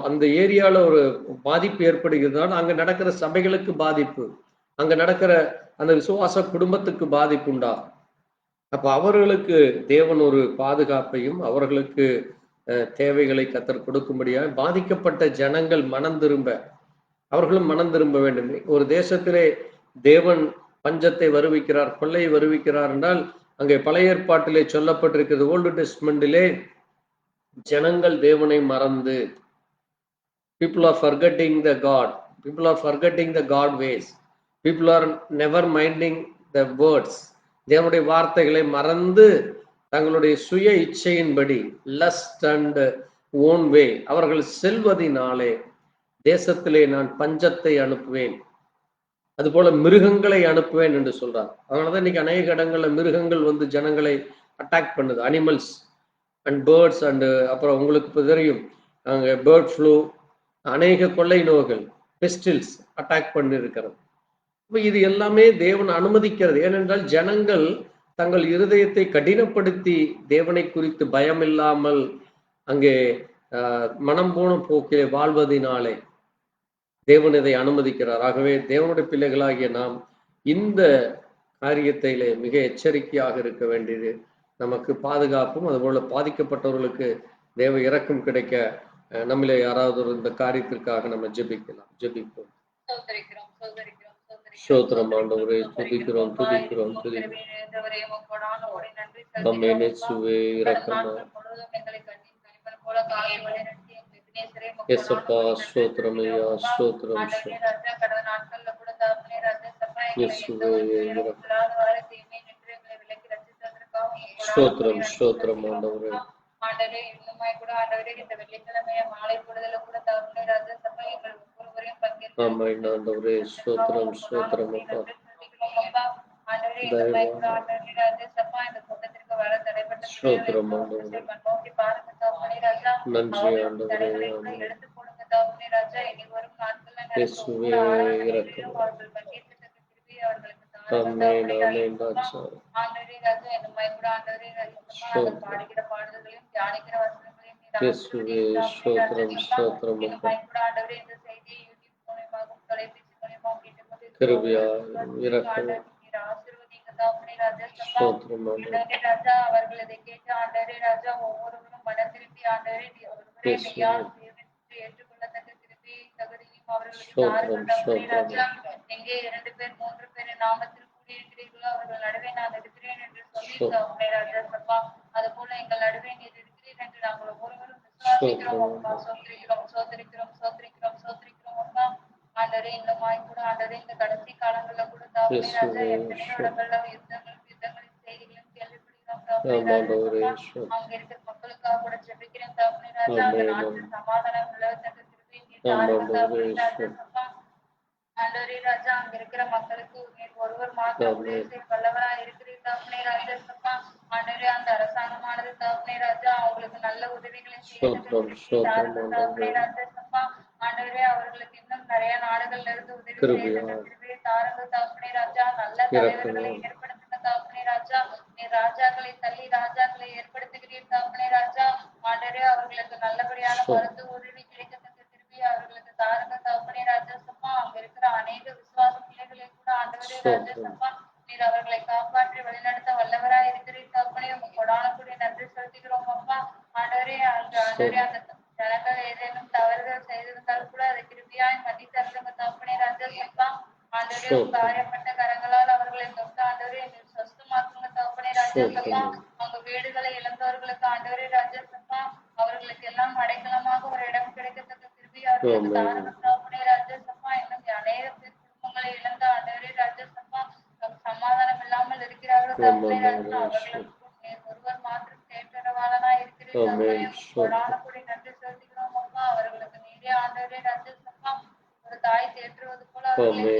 அந்த ஏரியால ஒரு பாதிப்பு ஏற்படுகிறதுனால அங்க நடக்கிற சபைகளுக்கு பாதிப்பு, அங்க நடக்கிற அந்த விசுவாச குடும்பத்துக்கு பாதிப்பு உண்டாகும். அப்ப அவர்களுக்கு தேவன் ஒரு பாதுகாப்பையும் அவர்களுக்கு தேவைகளை கர்த்தர் கொடுக்கும்படியாக பாதிக்கப்பட்ட ஜனங்கள் மனம் திரும்ப, அவர்களும் மனம் திரும்ப வேண்டும். ஒரு தேசத்திலே தேவன் பஞ்சத்தை வருவிக்கிறார், கொள்ளையை வருவிக்கிறார் என்றால், அங்கே பழைய ஏற்பாட்டிலே சொல்லப்பட்டிருக்கிறது, ஓல்டு டெஸ்ட்மெண்டிலே ஜனங்கள் தேவனை மறந்து, people are forgetting the God, people are forgetting the God ways, people are never minding the words, தேவனுடைய வார்த்தைகளை மறந்து தங்களுடைய சுய இச்சையின்படி, லஸ்ட் அண்ட் ஓன் வே, அவர்கள் செல்வதினாலே தேசத்திலே நான் பஞ்சத்தை அனுப்புவேன், அதுபோல மிருகங்களை அனுப்புவேன் என்று சொல்றார். அதனாலதான் இன்னைக்கு அநேக இடங்கள்ல மிருகங்கள் வந்து ஜனங்களை அட்டாக் பண்ணுது, அனிமல்ஸ் அண்ட் பேர்ட்ஸ் அண்ட் அப்புறம் உங்களுக்கு தெரியும் அங்க பேர்ட் ஃப்ளூ, அநேக கொள்ளை நோய்கள், பெஸ்டில்ஸ் அட்டாக் பண்ணி இருக்கிறது. இது எல்லாமே தேவன் அனுமதிக்கிறது. ஏனென்றால் ஜனங்கள் தங்கள் இருதயத்தை கடினப்படுத்தி தேவனை குறித்து பயம் இல்லாமல் அங்கே மனம் போன போக்கிலே வாழ்வதினாலே தேவன் இதை அனுமதிக்கிறார். ஆகவே தேவனுடைய பிள்ளைகளாகிய நாம் இந்த காரியத்திலே மிக எச்சரிக்கையாக இருக்க வேண்டியது நமக்கு பாதுகாப்பும், அதுபோல பாதிக்கப்பட்டவர்களுக்கு தேவ இரக்கம் கிடைக்க நம்மளே யாராவது இந்த காரியத்திற்காக நம்ம ஜெபிப்போம். ஸ்தோத்திரம் ஆண்டவரே, துதிக்கிறோம் துதிக்கிறோம் துதிக்கிறோம். நம்மை நேசுவே இரக்கமா எஸ்அப்பா, ஸ்தோத்திரம் ஐயா, ஸ்தோத்திரம் இயேசுவே இரக்கம். ஸ்தோத்திரம் ஸ்தோத்திரம் ஆண்டவரே. ஆண்டவரே இன்னுமாய் கூட ஆண்டவரே இந்த வெள்ளிக்கிழமைய மாலை பொழுதுல கூட தவறுனே ராஜா சபை எங்கள் ஒவ்வொருவரையும் பங்கேற்று ஆண்டவரே ஸ்தோத்திரம் ஸ்தோத்திரம் அப்பா. ஆண்டவரே இன்னுமாய் கூட ஆண்டவரே ராஜா சபை இந்த கூட்டத்திற்கு வர தடைப்பட்ட ஸ்தோத்திரம் ஆண்டவரே, நோக்கி பாருங்க தவறுனே ராஜா, நன்றி ஆண்டவரே, எடுத்து போடுங்க தவறுனே ராஜா. இனி வரும் நாட்கள்ல இயேசுவே இரக்கம். அவர்கள் பங்கேற்கத்தக்க கிருபையை அவர்களுக்கு ஆமென் ஆமென் ராஜா. ஆண்டவரே ராஜா இன்னுமாய் கூட ஆண்டவரே ராஜா பாடுகிற பாடல்களையும் தியானிக்கிற வசனங்களையும் இயேசுவே ஸ்தோத்திரம் ஸ்தோத்திரம் அப்பா. ஆண்டவரே இந்த செய்தியை யூடியூப் மூலமாகவும் தொலைபேசி மூலமாகவும் கேட்டுக்கொண்டு கிருபையா இரக்கம். ஆசீர்வதிங்க தகப்பனே ராஜா. ஸ்தோத்திரம் ராஜா அவர்கள் இதை கேட்டு ஆண்டவரே ராஜா ஒவ்வொருவரும் மனம் திரும்பி ஆண்டவரே Yes, Lord. ஏற்றுக்கொள்ளத்தக்க கிருபையை தகுதியும் அவர்களுக்கு ஸ்தோத்திரம், தாருங்கள் தகப்பனே ஸ்தோத்திரம். ராஜா. எங்கே 2 பேர் 3 பேர் நாமத்தில் கூடியிருக்கிறீர்களோ அவர்கள் நடுவே நான் இருக்கிறேன் என்று சொல்லி தகப்பனே ராஜா சப்பா. அது போல எங்கள் நடுவே நீர் இருக்கிறீர் என்று நாங்கள் ஒவ்வொருவரும் விசுவாசிக்கிறோம் அப்பா. சோத்திரிக்கிறோம் சோத்திரிக்கிறோம் சோத்திரிக்கிறோம் சோத்திரிக்கிறோம் அப்பா. ஆண்டவரே இன்னுமாய் கூட ஆண்டவரே இந்த கடைசி காலங்கள்ல கூட தகப்பனே ராஜா எத்தனையோ இடங்கள்ல யுத்தங்களின் செய்திகளும் கேள்விப்படுகிறோம் தகப்பனே ராஜா சப்பா. அங்க இருக்கிற மக்களுக்காக கூட ஜெபிக்கிறேன் தகப்பனே ராஜா. அந்த நாட்டில் சமாதானம் நிலவத்தக்க கிருபையை நீர் தாருங்கள் தகப்பனே ராஜா சப்பா. ஆண்டவரே ராஜா அங்க இருக்கிற மக்களுக்கு நீர் ஒருவர் மாத்திரம் உதவி செய்ய வல்லவரா இருக்கிறீர் தகப்பனே ராஜா சப்பா. ஆண்டவரே அந்த அரசாங்கமானது தகப்பனே ராஜா அவங்களுக்கு நல்ல உதவிகளை செய்ய தாருங்கள் தகப்பனே ராஜா சப்பா. ஆண்டவரே அவர்களுக்கு இன்னும் நிறைய நாடுகள்ல இருந்து உதவி செய்ய தாருங்கள் தகப்பனே ராஜா. நல்ல தலைவர்களை ஏற்படுத்துங்க தகப்பனே ராஜா. நீர் ராஜாக்களை தள்ளி ராஜாக்களை ஏற்படுத்துகிறீர் தகப்பனே ராஜா. ஆண்டவரே அவர்களுக்கு நல்லபடியான மருத்துவ உதவி கிடைக்கத்தக்க திருப்பி அவர்களுக்கு தாருங்கள் தகப்பனே ராஜா சப்பா. அங்க இருக்கிற அநேக விசுவாச பிள்ளைகளை கூட ஆண்டவரே ராஜா சப்பா நீர் அவர்களை காப்பாற்றி வழிநடத்த வல்லவராய் இருக்கிறீர் தகப்பனே. உங்க கொடான கூடிய நன்றி செலுத்துகிறோம் அப்பா. ஆண்டவரே ஆண்டவரே அந்த ஜனங்கள் ஏதேனும் தவறுகள் செய்திருந்தால் கூட அதை கிருபியாய் மன்னித்தருளுங்க தகப்பனே ராஜா சப்பா. ஆண்டவரே காயப்பட்ட கரங்களால் அவர்களை தொட்டு ஆண்டவரே நீர் சொஸ்தமாக்குங்க தகப்பனே ராஜா சப்பா. அவங்க வீடுகளை இழந்தவர்களுக்கு ஆண்டவரே ராஜா சப்பா அவர்களுக்கு எல்லாம் அடைக்கலமாக ஒரு இடம் கிடைக்கத்தக்க திருப்பி அவர்களுக்கு தாருங்க தகப்பனே ராஜா சப்பா. இன்னும் அநேக பேர் குடும்பங்களை இழந்த ஆண்டவரே ராஜா சப்பா சமாதானம் இல்லாமல் இருக்கிறார்கள் தகப்பனே ராஜா. அவர்களுக்கு ஒருவர் மாத்திரம் தேற்றரவாளனா இருக்கிறீர் தகப்பனே. கொடான கூடி நன்றி செலுத்துகிறோம் அப்பா. அவர்களுக்கு நீரே ஆண்டவரே ராஜா சப்பா ஒரு தாய் தேற்றுவது போல அவர்களை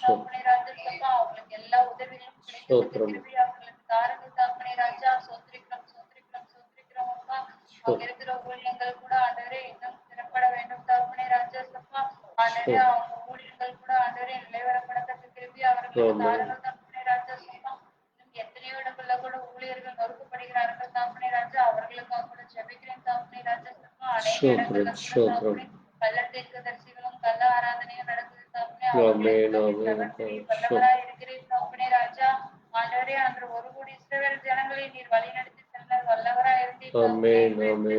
தகப்பனே ராஜா சப்பா. அவர்களுக்கு எல்லா உதவிகளும் கிடைக்கத்தக்க திருப்பி அவர்களுக்கு தாருங்கள் தகப்பனே ராஜா. சோத்திரிக்கிறோம் சோத்திரிக்கிறோம் சோத்திரிக்கிறோம் அப்பா. அங்க இருக்கிற ஊழியங்கள் கூட ஆண்டவரே இன்னும் திறப்பட வேண்டும் தகப்பனே ராஜா சப்பா. ஆண்டவரே அவங்க ஊழியர்கள் கூட ஆண்டவரே நிலைவரப்படத்தக்க திருப்பி அவர்களுக்கு தாருங்கள் தகப்பனே ராஜா சப்பா. இன்னும் எத்தனையோ இடங்கள்ல கூட ஊழியர்கள் நொறுக்கப்படுகிறார்கள் தகப்பனே ராஜா. அவர்களுக்காக கூட ஜெபிக்கிறேன் தகப்பனே ராஜா சப்பா. அநேக இடங்கள்ல கூட தகப்பனே கள்ள தீர்க்கதரிசிகளும் கள்ள ஆராதனையும் நடக்குது தகப்பனே. வல்லவராய் இருக்கிறீர் தகப்பனே ராஜா. ஆண்டவரே அன்று 1 கோடி இஸ்ரவேல் ஜனங்களை நீர் வழிநடத்தி செல்ல வல்லவராய் இருந்தீர் தகப்பனே. நீர்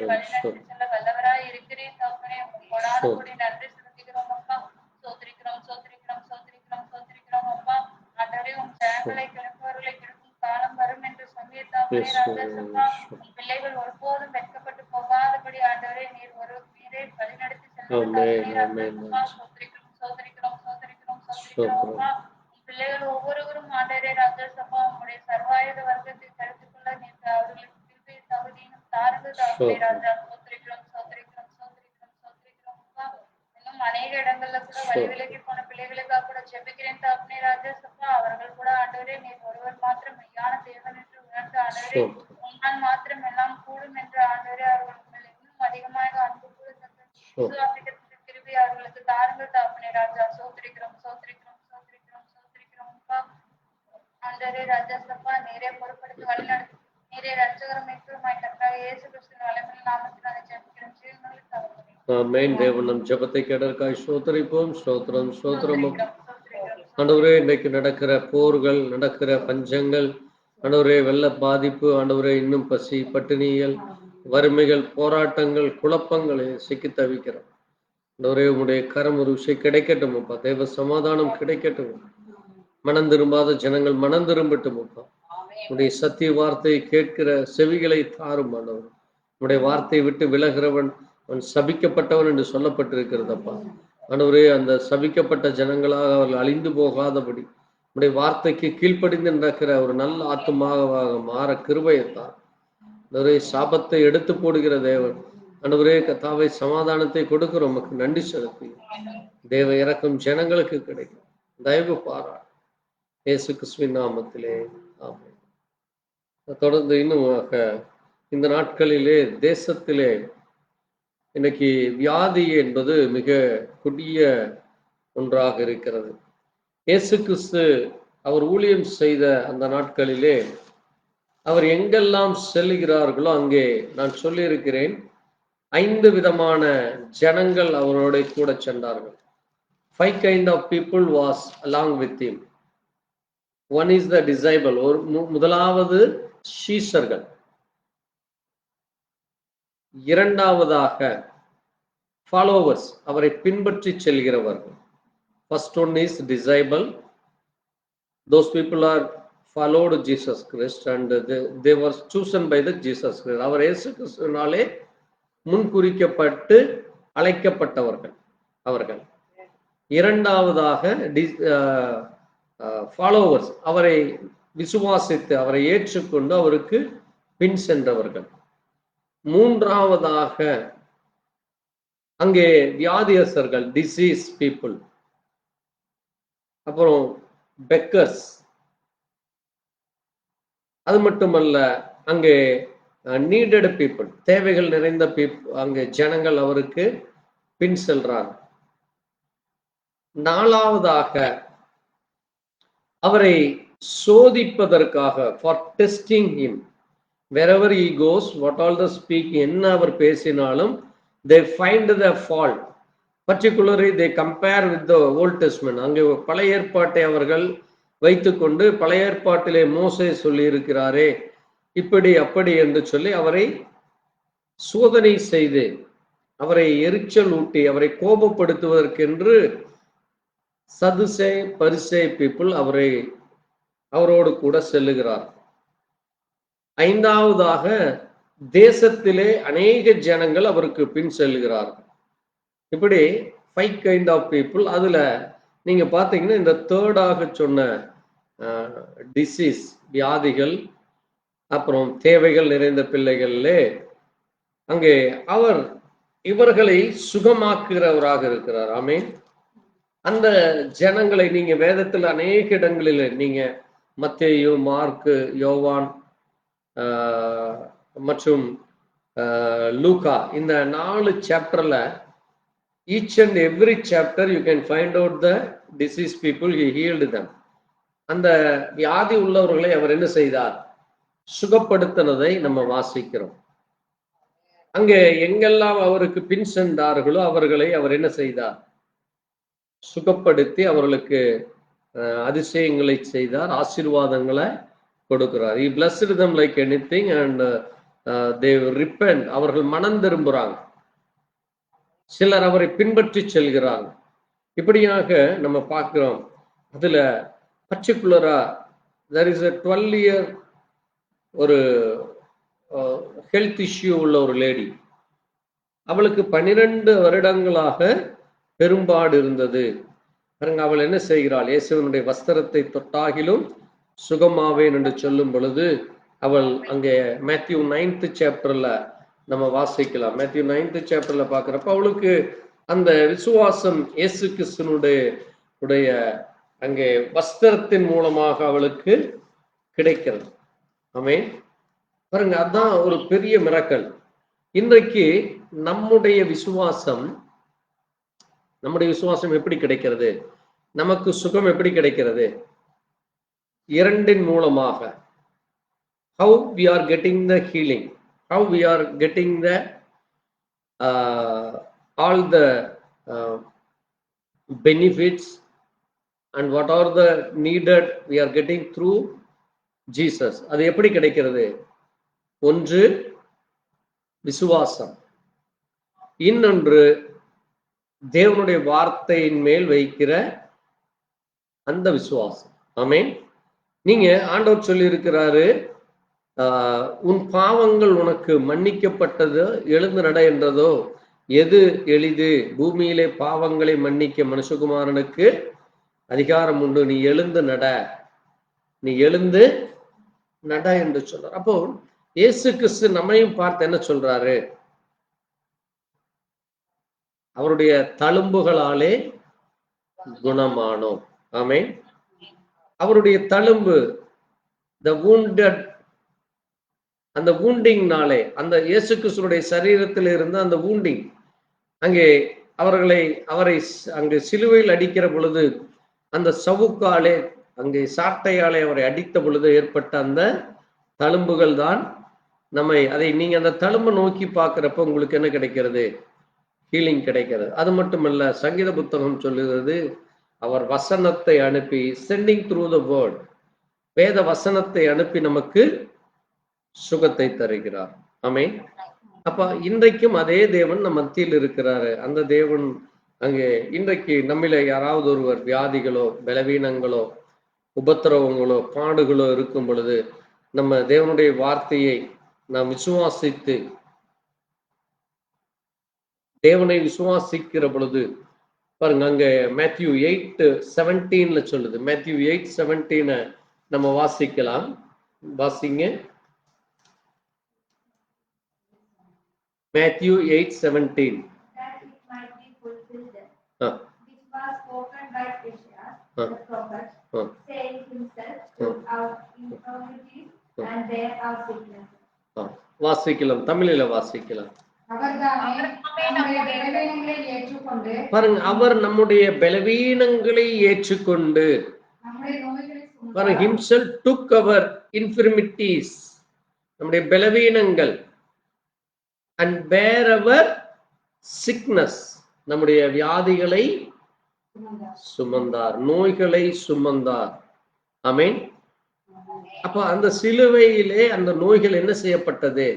வழிநடத்தி செல்ல வல்லவராய் இருக்கிறீர் தகப்பனே. கொடான கூடி நன்றி செலுத்துகிறோம் அப்பா. சோத்திரிக்கிறோம் சோத்திரிக்கிறோம் சோத்திரிக்கிறோம் சோத்திரிக்கிறோம் அப்பா. ஆண்டவரே உம் ஜனங்களை கிளம்புவர்களை கிளம்பும் காலம் வரும் என்று சொன்னீர் தகப்பனே ராஜா சப்பா. உம் பிள்ளைகள் ஒருபோதும் வெட்கப்பட்டு போகாதபடி ஆண்டவரே நீர் நீரே வழிநடத்தி செல்லும் தகப்பனே ராஜா சப்பா. சோத்திரிக்கிறோம் சோத்திரிக்கிறோம் சோத்திரிக்கிறோம் சோத்திரிக்கிறோம் அப்பா. பிள்ளைகள் ஒவ்வொருவரும் ஆண்டவரே ராஜா சப்பா உங்களுடைய சர்வாயுத வர்க்கத்தை தடுத்துக்கொள்ள நீர் அவர்களுக்கு திருப்பி தகுதியும் தாருங்கள் தகப்பனே ராஜா. சோத்திரிக்கிறோம் சோத்திரிக்கிறோம் சோத்திரிக்கிறோம் சோத்திரிக்கிறோம் அப்பா. இன்னும் அநேக இடங்கள்ல கூட வழி விலகி போன பிள்ளைகளுக்காக கூட ஜெபிக்கிறேன் தகப்பனே ராஜா சப்பா. அவர்கள் கூட ஆண்டவரே நீர் ஒருவர் மாத்திரம் மெய்யான தேவன் என்று உணர்ந்து ஆண்டவரே உங்களால் மாத்திரம் எல்லாம் கூடும் என்று ஆண்டவரே அவர்கள் உங்களை இன்னும் அதிகமாக அன்பு கூறுதற்கு விசுவாசிக்கிறதுக்கு திருப்பி அவர்களுக்கு தாருங்கள் தகப்பனே ராஜா. சோத்திரிக்கிறோம் சோத்திரிக்கிறோம் சோத்திரிக்கிறோம் சோத்திரிக்கிறோம் அப்பா. ஆண்டவரே ராஜா சப்பா நீரே பொறுப்படுத்தி வழிநடத்தி நீரே ரட்சகரும் மீட்பருமாய் கர்த்தராகிய இயேசு கிறிஸ்துவின் வல்லமையுள்ள நாமத்தினாலே ஜெபிக்கிறோம் ஜீவனுள்ள தகப்பனே. ஆமென். தேவன் நம் ஜெபத்தை கேட்டதற்காக ஸ்தோத்திரிப்போம். ஸ்தோத்திரம் ஸ்தோத்திரம். ஆண்டவரே இன்றைக்கு நடக்கிற போர்கள், நடக்கிற பஞ்சங்கள், ஆண்டவரே வெள்ள பாதிப்பு, ஆண்டவரே இன்னும் பசி பட்டினிகள், வறுமைகள், போராட்டங்கள், குழப்பங்களை சிக்கி தவிக்கிறோம். ஆண்டவரே உம்முடைய கரம் ஒரு விஷயம் கிடைக்கட்டும் அப்பா. தேவ சமாதானம் கிடைக்கட்டும். மனம் திரும்பாத ஜனங்கள் மனம் திரும்பட்டும் அப்பா. உடைய சத்திய வார்த்தையை கேட்கிற செவிகளை தாரும் ஆண்டவர். உடைய வார்த்தையை விட்டு விலகிறவன் அவன் சபிக்கப்பட்டவன் என்று சொல்லப்பட்டிருக்கிறதப்பா. ஆண்டவரே அந்த சபிக்கப்பட்ட ஜனங்களாக அவர்கள் அழிந்து போகாதபடி உடைய வார்த்தைக்கு கீழ்ப்படிந்து நடக்கிற ஒரு நல்ல ஆத்துமாக மாற கிருபையத்தான். ஆண்டவரே சாபத்தை எடுத்து போடுகிற தேவன் ஆண்டவரே கர்த்தாவே சமாதானத்தை கொடுக்கிறோம். உமக்கு நன்றி செலுத்தி தேவ இறக்கம் ஜனங்களுக்கு கிடைக்கும். தயவு பாரா இயேசு கிறிஸ்துவின் நாமத்திலே ஆமென். தொடர்ந்து இன்னும் இந்த நாட்களிலே தேசத்திலே இன்னைக்கு வியாதி என்பது மிக கொடிய ஒன்றாக இருக்கிறது. இயேசு கிறிஸ்து அவர் ஊழியம் செய்த அந்த நாட்களிலே அவர் எங்கெல்லாம் செல்லுகிறார்களோ அங்கே நான் சொல்லியிருக்கிறேன் 5 விதமான ஜனங்கள் அவரோட கூட சென்றார்கள். 5 kind of people was along with him. One is the disciple. முதலாவது சீஷர்கள். இரண்டாவதாக ஃபாலோவர்ஸ், அவரை பின்பற்றி செல்கிறவர்கள். First one is disciple. Those people are followed Jesus Christ and they were chosen by the Jesus Christ. அவர் இயேசு கிறிஸ்துவினாலே முன்குறிக்கப்பட்டு அழைக்கப்பட்டவர்கள் அவர்கள். இரண்டாவதாக ஃபாலோவர்ஸ், அவரை விசுவாசித்து அவரை ஏற்றுக்கொண்டு அவருக்கு பின் சென்றவர்கள். மூன்றாவதாக அங்கே வியாதியஸ்தர்கள், டிசீஸ் பீப்புள். அப்புறம் பெக்கர்ஸ். அது மட்டுமல்ல, அங்கே நீடட் பீப்புள், தேவைகள் நிறைந்த பீப்புள், அங்கே ஜனங்கள் அவருக்கு பின் செல்றார். நாலாவதாக அவரை சோதிப்பதற்காக, for testing him, wherever he goes, what all the speak, என்ன அவர் பேசினாலும் they find the fault. Particularly they compare with the Old Testament. அங்கே பழைய ஏற்பாட்டை அவர்கள் வைத்துக்கொண்டு, பழைய ஏற்பாட்டிலே மோசே சொல்லி இருக்கிறாரே இப்படி அப்படி என்று சொல்லி அவரை சோதனை செய்து, அவரை எரிச்சல் ஊட்டி, அவரை கோபப்படுத்துவதற்கென்று சதுசே பரிசே பீப்புள் அவரோடு கூட செல்லுகிறார். ஐந்தாவதாக தேசத்திலே அநேக ஜனங்கள் அவருக்கு பின் செல்கிறார்கள். இப்படி 5 kind of people. அதுல நீங்க பாத்தீங்கன்னா இந்த தேர்டாக சொன்ன டிசீஸ், வியாதிகள், அப்புறம் தேவைகள் நிறைந்த பிள்ளைகளிலே அங்கே அவர் இவர்களை சுகமாக்குகிறவராக இருக்கிறார். ஆமென். அந்த ஜனங்களை நீங்க வேதத்தில் அநேக இடங்களில் நீங்க மத்தேயு, மார்க்கு, யோவான் மற்றும் லூக்கா, இந்த 4 சாப்டர்ல each and every chapter you can find out the diseased people, he healed them. அந்த வியாதி உள்ளவர்களை அவர் என்ன செய்தார்? சுகப்படுத்தினதை நம்ம வாசிக்கிறோம். அங்கே எங்கெல்லாம் அவருக்கு பின் சென்றார்களோ அவர்களை அவர் என்ன செய்தார்? சுகப்படுத்தி அவர்களுக்கு அதிசயங்களை செய்தார், ஆசீர்வாதங்களை கொடுக்கிறார். He blessed them like anything and they repent. அவர்கள் மனம் திரும்புறாங்க. சிலர் அவரை பின்பற்றி செல்கிறாங்க. இப்படியாக நம்ம பார்க்கிறோம். அதுல பர்டிகுலரா there is a 12-year ஒரு ஹெல்த் இஷ்யூ உள்ள ஒரு லேடி. அவளுக்கு 12 வருடங்களாக பெரும்பாடு இருந்தது. பாருங்க, அவள் என்ன செய்கிறாள்? இயேசுவினுடைய வஸ்திரத்தை தொட்டாகிலும் சுகமாவேன் என்று சொல்லும் பொழுது அவள் அங்கே மேத்யூ 9th சாப்டர்ல நம்ம வாசிக்கலாம். மேத்யூ 9th சாப்டர்ல பாக்குறப்ப அவளுக்கு அந்த விசுவாசம் இயேசு கிறிஸ்துனுடைய அங்கே வஸ்திரத்தின் மூலமாக அவளுக்கு கிடைக்கிறது. ஆமென். பாருங்க, அதுதான் ஒரு பெரிய மிரக்கல். இன்றைக்கு நம்முடைய விசுவாசம் எப்படி கிடைக்கிறது? நமக்கு சுகம் எப்படி கிடைக்கிறது? இரண்டின் மூலமாக. how we are getting the healing, how we are getting the all the benefits and what are the needed we are getting through Jesus. அது எப்படி கிடைக்கிறது? ஒன்று விசுவாசம், இன்னொன்று தேவனுடைய வார்த்தையின் மேல் வைக்கிற அந்த விசுவாசம். ஆமென். நீங்க ஆண்டவர் சொல்லி இருக்கிறாரு, உன் பாவங்கள் உனக்கு மன்னிக்கப்பட்டது, எழுந்து நட என்றதோ எது எளிது? பூமியிலே பாவங்களை மன்னிக்க மனுஷகுமாரனுக்கு அதிகாரம் உண்டு. நீ எழுந்து நட, நீ எழுந்து நட என்று சொல்றார். அப்போ இயேசு கிறிஸ்து நம்மையும் பார்த்து என்ன சொல்றாரு? அவருடைய தழும்புகளாலே குணமானோம். ஆமென். அவருடைய தழும்பு, the wounded, அந்த வூண்டிங்னாலே, அந்த இயேசு கிறிஸ்துடைய சரீரத்தில் இருந்த அந்த வூண்டிங், அங்கே அவரை அங்கே சிலுவையில் அடிக்கிற பொழுது அந்த சவுக்காலே, அங்கே சாட்டையாலே அவரை அடித்த பொழுது ஏற்பட்ட அந்த தழும்புகள் தான் அதை நீங்க அந்த தழும்பை நோக்கி பார்க்கிறப்ப உங்களுக்கு என்ன கிடைக்கிறது? ஹீலிங் கிடைக்கிறது. அது மட்டுமல்ல, சங்கீத புத்தகம் சொல்லுகிறது, அவர் வசனத்தை அனுப்பி, சென்டிங் த்ரூ த வேர்ட், வேத வசனத்தை அனுப்பி நமக்கு சுகத்தை தருகிறார். ஆமென். அப்ப இன்றைக்கும் அதே தேவன் நம் மத்தியில் இருக்கிறாரு. அந்த தேவன் அங்கே இன்றைக்கு நம்மில யாராவது ஒருவர் வியாதிகளோ, பலவீனங்களோ, உபத்திரவங்களோ, பாடுகளோ இருக்கும் பொழுது நம்ம தேவனுடைய வார்த்தையை நாம் விசுவாசித்து தேவனை விசுவாசிக்கிற பொழுது பாருங்க, அங்க மேத்யூ 8:17 சொல்லுது. மேத்யூ 8:17 நம்ம வாசிக்கலாம். வாசிங்க. Matthew 8:17. that it might be fulfilled, ah, which was spoken by Isaiah ah, the prophet, ah, saying himself took our infirmities and bare our sickness. Ah. வாசிக்கலாம், தமிழில வாசிக்கலாம். அவர்தாமே நம்முடைய பலவீனங்களை ஏற்றுக்கொண்டு பாருங்க, அவர் நம்முடைய பலவீனங்களை ஏற்றுக்கொண்டு நம்முடைய நோய்களை பாருங்க, சுமந்தார். himself took our infirmities, நம்முடைய பலவீனங்கள், and bear our sickness, நம்முடைய வியாதிகளை சுமந்தார், நோய்களை சுமந்தார். ஆமென். அப்ப அந்த சிலுவையிலே அந்த நோய்கள் என்ன செய்யப்பட்டது?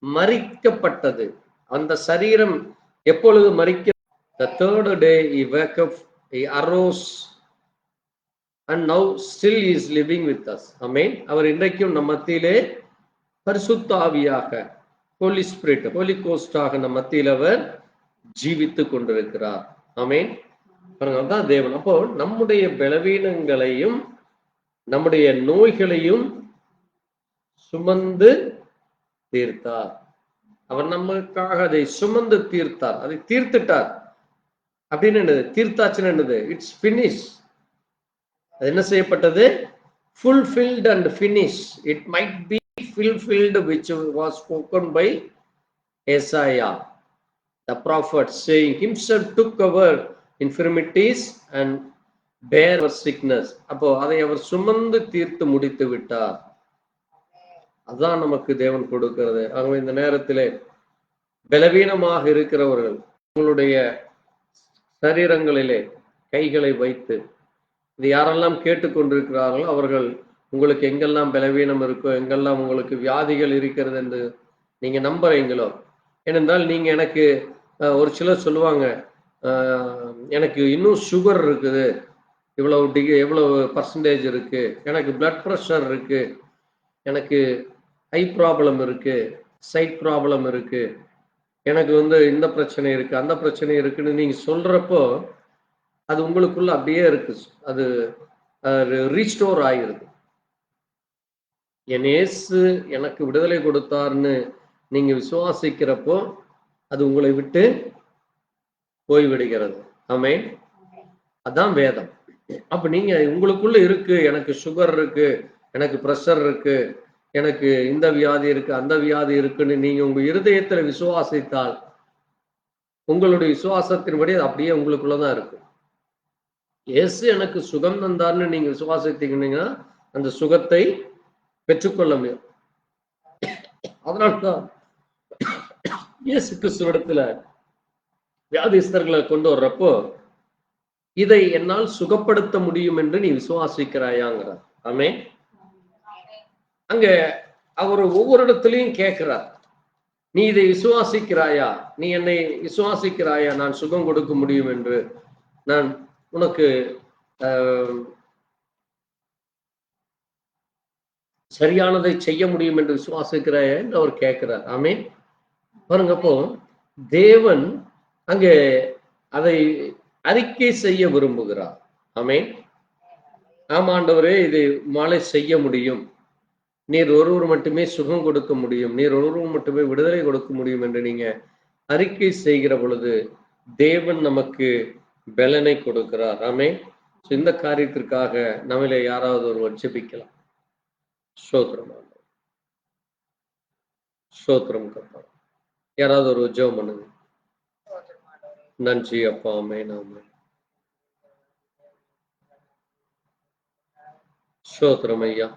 மரிக்கப்பட்டது. அந்த சரீரம் எப்பொழுது மரிக்க? The third day he woke up, he arose, and now still he is living with us. ஆமென். அவர் இன்றைக்கும் நம் மத்தியிலே பரிசுத்த ஆவியாக, ஹோலி ஸ்பிரிட், ஹோலி கோஸ்டாக நம் மத்தியில் அவர் ஜீவித்துக் கொண்டிருக்கிறார். ஆமென். அதான் தேவன். அப்போ நம்முடைய பலவீனங்களையும் நம்முடைய நோய்களையும் சுமந்து தீர்த்தார். அவர் நமக்காக அதை சுமந்து தீர்த்தார், அதை தீர்த்துட்டார். அப்படின்னு என்னது? தீர்த்தாச்சுன்னு என்னது? It's finish. அது என்ன செய்யப்பட்டது? fulfilled and finished. It might be fulfilled which was spoken by Isaiah the prophet, saying himself took our infirmities and bear our sickness. அப்போ அதை அவர் சுமந்து தீர்த்து முடித்து விட்டார். அதான் நமக்கு தேவன் கொடுக்கிறது. ஆகவே இந்த நேரத்திலே பலவீனமாக இருக்கிறவர்கள் உங்களுடைய சரீரங்களிலே கைகளை வைத்து, இது யாரெல்லாம் கேட்டுக்கொண்டிருக்கிறார்களோ அவர்கள் உங்களுக்கு எங்கெல்லாம் பலவீனம் இருக்கோ, எங்கெல்லாம் உங்களுக்கு வியாதிகள் இருக்கிறது என்று நீங்க நம்புறீங்களோ, ஏனென்றால் நீங்க எனக்கு ஒரு சிலர் சொல்லுவாங்க, எனக்கு இன்னும் சுகர் இருக்குது, எவ்வளவு பர்சன்டேஜ் இருக்கு, எனக்கு பிளட் ப்ரெஷர் இருக்கு, எனக்கு ஹை ப்ராப்ளம் இருக்கு, சைட் ப்ராப்ளம் இருக்கு, எனக்கு இந்த பிரச்சனை இருக்கு, அந்த பிரச்சனை இருக்குன்னு நீங்க சொல்றப்போ அது உங்களுக்குள்ள அப்படியே இருக்கு, அது ரீஸ்டோர் ஆகிருது. என் இயேசு எனக்கு விடுதலை கொடுத்தார்னு நீங்க விசுவாசிக்கிறப்போ அது உங்களை விட்டு போய்விடுகிறது. ஆமென். அதான் வேதம். அப்ப நீங்க உங்களுக்குள்ள இருக்கு, எனக்கு சுகர் இருக்கு, எனக்கு பிரஷர் இருக்கு, எனக்கு இந்த வியாதி இருக்கு, அந்த வியாதி இருக்குன்னு நீங்க உங்க இருதயத்துல விசுவாசித்தால் உங்களுடைய விசுவாசத்தின்படி அது அப்படியே உங்களுக்குள்ளதான் இருக்கு. இயேசு எனக்கு சுகம் தந்தார்னு நீங்க விசுவாசித்தீங்கன்னா அந்த சுகத்தை பெற்றுக்கொள்ள முடியும். அதனால்தான் இயேசு கிறிஸ்துவிடத்துல வியாதிஸ்தர்களை கொண்டு வர்றப்போ இதை என்னால் சுகப்படுத்த முடியும் என்று நீ விசுவாசிக்கிறாயாங்கிறார். ஆமென். அங்க அவர் ஒவ்வொரு இடத்துலையும் கேட்கிறார், நீ இதை விசுவாசிக்கிறாயா, நீ என்னை விசுவாசிக்கிறாயா, நான் சுகம் கொடுக்க முடியும் என்று, நான் உனக்கு சரியானதை செய்ய முடியும் என்று விசுவாசிக்கிறாயா என்று அவர் கேட்கிறார். ஆமென். பாருங்கப்போ தேவன் அங்கே அதை அறிக்கை செய்ய விரும்புகிறார். ஆமென். ஆமாண்டவரே, இதை மாலை செய்ய முடியும், நீர் ஒருவர் மட்டுமே சுகம் கொடுக்க முடியும், நீர் ஒருவர் மட்டுமே விடுதலை கொடுக்க முடியும் என்று நீங்க அறிக்கை செய்கிற பொழுது தேவன் நமக்கு பலனை கொடுக்கிறார். ஆமென். இந்த காரியத்திற்காக நம்மளே யாராவது ஒருவர் ஜெபிக்கலாம். ஸ்தோத்திரம், ஸ்தோத்திரம் கப்பா. யாராவது ஒரு ஜெபம் பண்ணுங்க. நன்றி அப்பா. ஆமென், ஆமென். ஸ்தோத்திரம் ஐயா.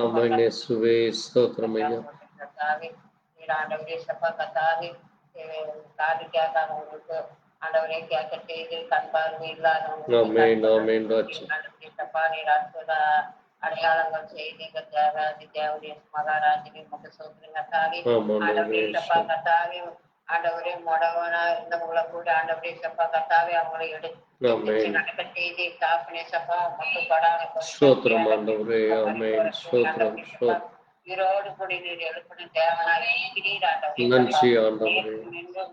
ஆமென் இயேசுவே. ஸ்தோத்திரம் ஐயா. ஆமென், ஆமென் ராஜா. சப்பா நீர் அற்புத அடையாளங்கள் செய்தீங்க தேவாதி தேவடைய மகாராஜினி முக சோதரிங்க தாவி ஆண்டவரே சப்பா கத்தாவே ஆண்டவரே முடவனா இருந்தவங்களை கூட ஆண்டவரே சப்பா கத்தாவே அவங்களை எடுத்து நடக்க செய்தி தாப்பினே சப்பா மட்டும் ஈரோடு கூடி நீர் எழுப்பின தேவனாய்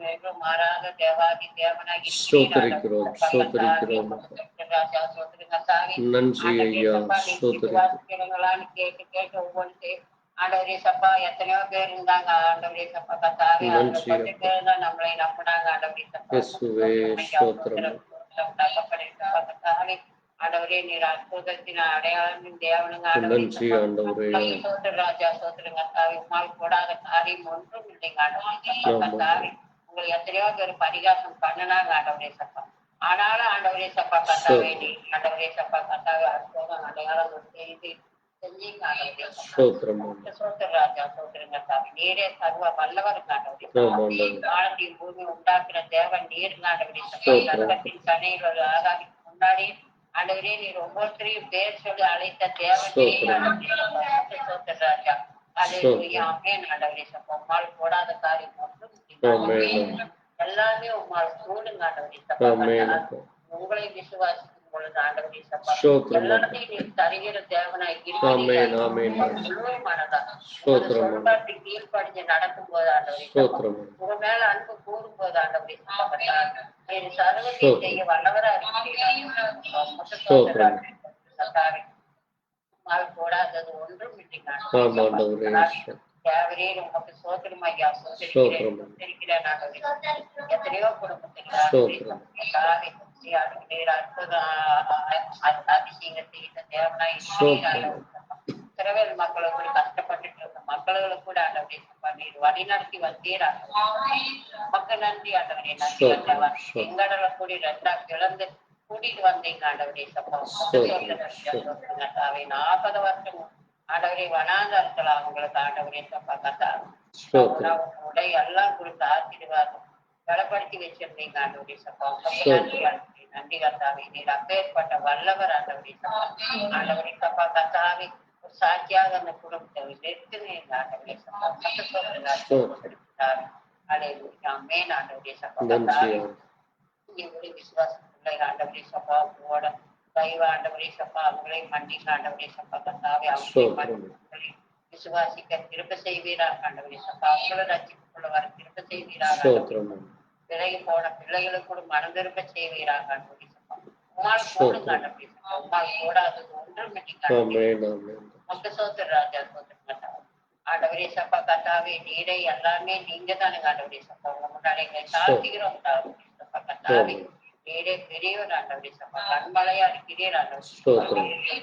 மீண்டும் மாறாத தேவாதி தேவனாய் ராஜா சோதரிங்க தாவி கேட்டு கேட்டு ஒவ்வொன்று ஆண்டவரே சப்பா எத்தனையோ பேர் இருந்தாங்க ஆண்டவரே சப்பா கத்தாவே கொஞ்சம் பேர் தான் நம்மளை நம்பினாங்க ஆண்டவரே சப்பா ஆண்டவரே நீர் அற்புதத்தின் அடையாளத்தின் தேவனுங்க ஆண்டவரே ராஜா சோதரிங்க தாவி உமால் கூடாத காரியம் ஒன்றும் இல்லைங்க ஆண்டவரே தாவி உங்களை எத்தனையோ பேர் பரிகாசம் பண்ணினாங்க ஆண்டவரே சப்பா ஆனாலும் ஆண்டவரே சப்பா கத்தாவே நீ ஆண்டவரே சப்பா கத்தாவே அற்புதம் அடையாளம் செய்து ராஜா சோதரிங்க தாவி நீரே சர்வ வல்லவர் ஆண்டவரே வானத்தின் பூமி உண்டாக்குற தேவன் நீர் ஆண்டவரே சப்பா சர்வத்தின் தனையில் ஆகாதி முன்னாடி ஆண்டவரே நீர் ஒவ்வொருத்தரையும் பேர் சொல்லி அழைத்த தேவன் ராஜா ஆண்டவரே சப்பா உம்மால் போடாத காரியம் ஒன்றும் எல்லாமே உம்மால் கூடுங்க ஆண்டவரே சப்பா உங்களை விசுவாசிக்கும் பொழுது ஆண்டவரே சப்பா எல்லாத்தையும் நீர் தருகிற தேவனாய் முழு மனதா சொல்பாட்டு கீழ்படிஞ்சு நடக்கும் போது ஆண்டவரே சப்பா உங்க மேல அன்பு கூறும் போது ஆண்டவரே சப்பா நீர் சர்வத்தையும் செய்ய வல்லவரா உம்மால் போடாதது ஒன்றும் இல்லைங்க தேவரே உமக்கு சோதரம் ஐயா சோதரிக்கிறேன் எத்தனையோ குடும்பத்தில் அதிசயத்தை தேவனாய் திரவேல் மக்களுக்கு கஷ்டப்பட்டுட்டு இருக்க மக்களுக்கு கூட ஆண்டவரே சப்பா நீர் வழி நடத்தி வந்தீர் மக்கள் நன்றி ஆண்டவரே நன்றி எங்கடல கூடி ரெண்டா கிளந்து கூட்டிட்டு வந்தீங்க ஆண்டவரே சப்பா 40 வருஷம் ஆண்டவரே வனாந்தரத்துல அவங்களுக்கு ஆண்டவரே சப்பா கத்தா உடை எல்லாம் கொடுத்து ஆசீர்வாதம் பலப்படுத்தி வச்சிருந்தீங்க ஆண்டவரே சப்பா நன்றி கத்தாவே நீர் அப்பேற்பட்ட வல்லவர் ஆண்டவரே சப்பா ஆண்டவரே சப்பா கத்தாவே ஒரு சாட்சியாக அந்த குடும்பத்தை நிறுத்துனீங்க ஆண்டவரே சப்பா அலேன் ஆண்டவரே சப்பா கத்தாவே விசுவாசம் ஆண்டவரே சப்பா போட தெய்வ ஆண்டவரே சப்பா அவங்களை மன்னிக்க ஆண்டவரே சப்பா கத்தாவே அவங்களை விசுவாசிக்க திரும்ப செய்வீராக ஆண்டவரே சப்பா அவங்களை ரட்சிப்புக்குள்ள வர திரும்ப செய்வீராக விலகி போன பிள்ளைகளுக்கு கூட மனம் திரும்ப செய்வீராக ஆண்டவரே சப்பா உம்மால் போடுங்க ஆண்டவரே சப்பா உம்மால் போடாதது ஒன்றும் மொத்த சோதர ராஜா சோதர ஆண்டவரே சப்பா கத்தாவே நீரை எல்லாமே நீங்க தானுங்க ஆண்டவரே சப்பா உங்க முன்னாடி எங்களை தாழ்த்துகிறோம் சப்பா கத்தாவே நீரே பெரியவர் ஆண்டவரே சப்பா கண்மலையா இருக்கிறீர் ஆண்டவரே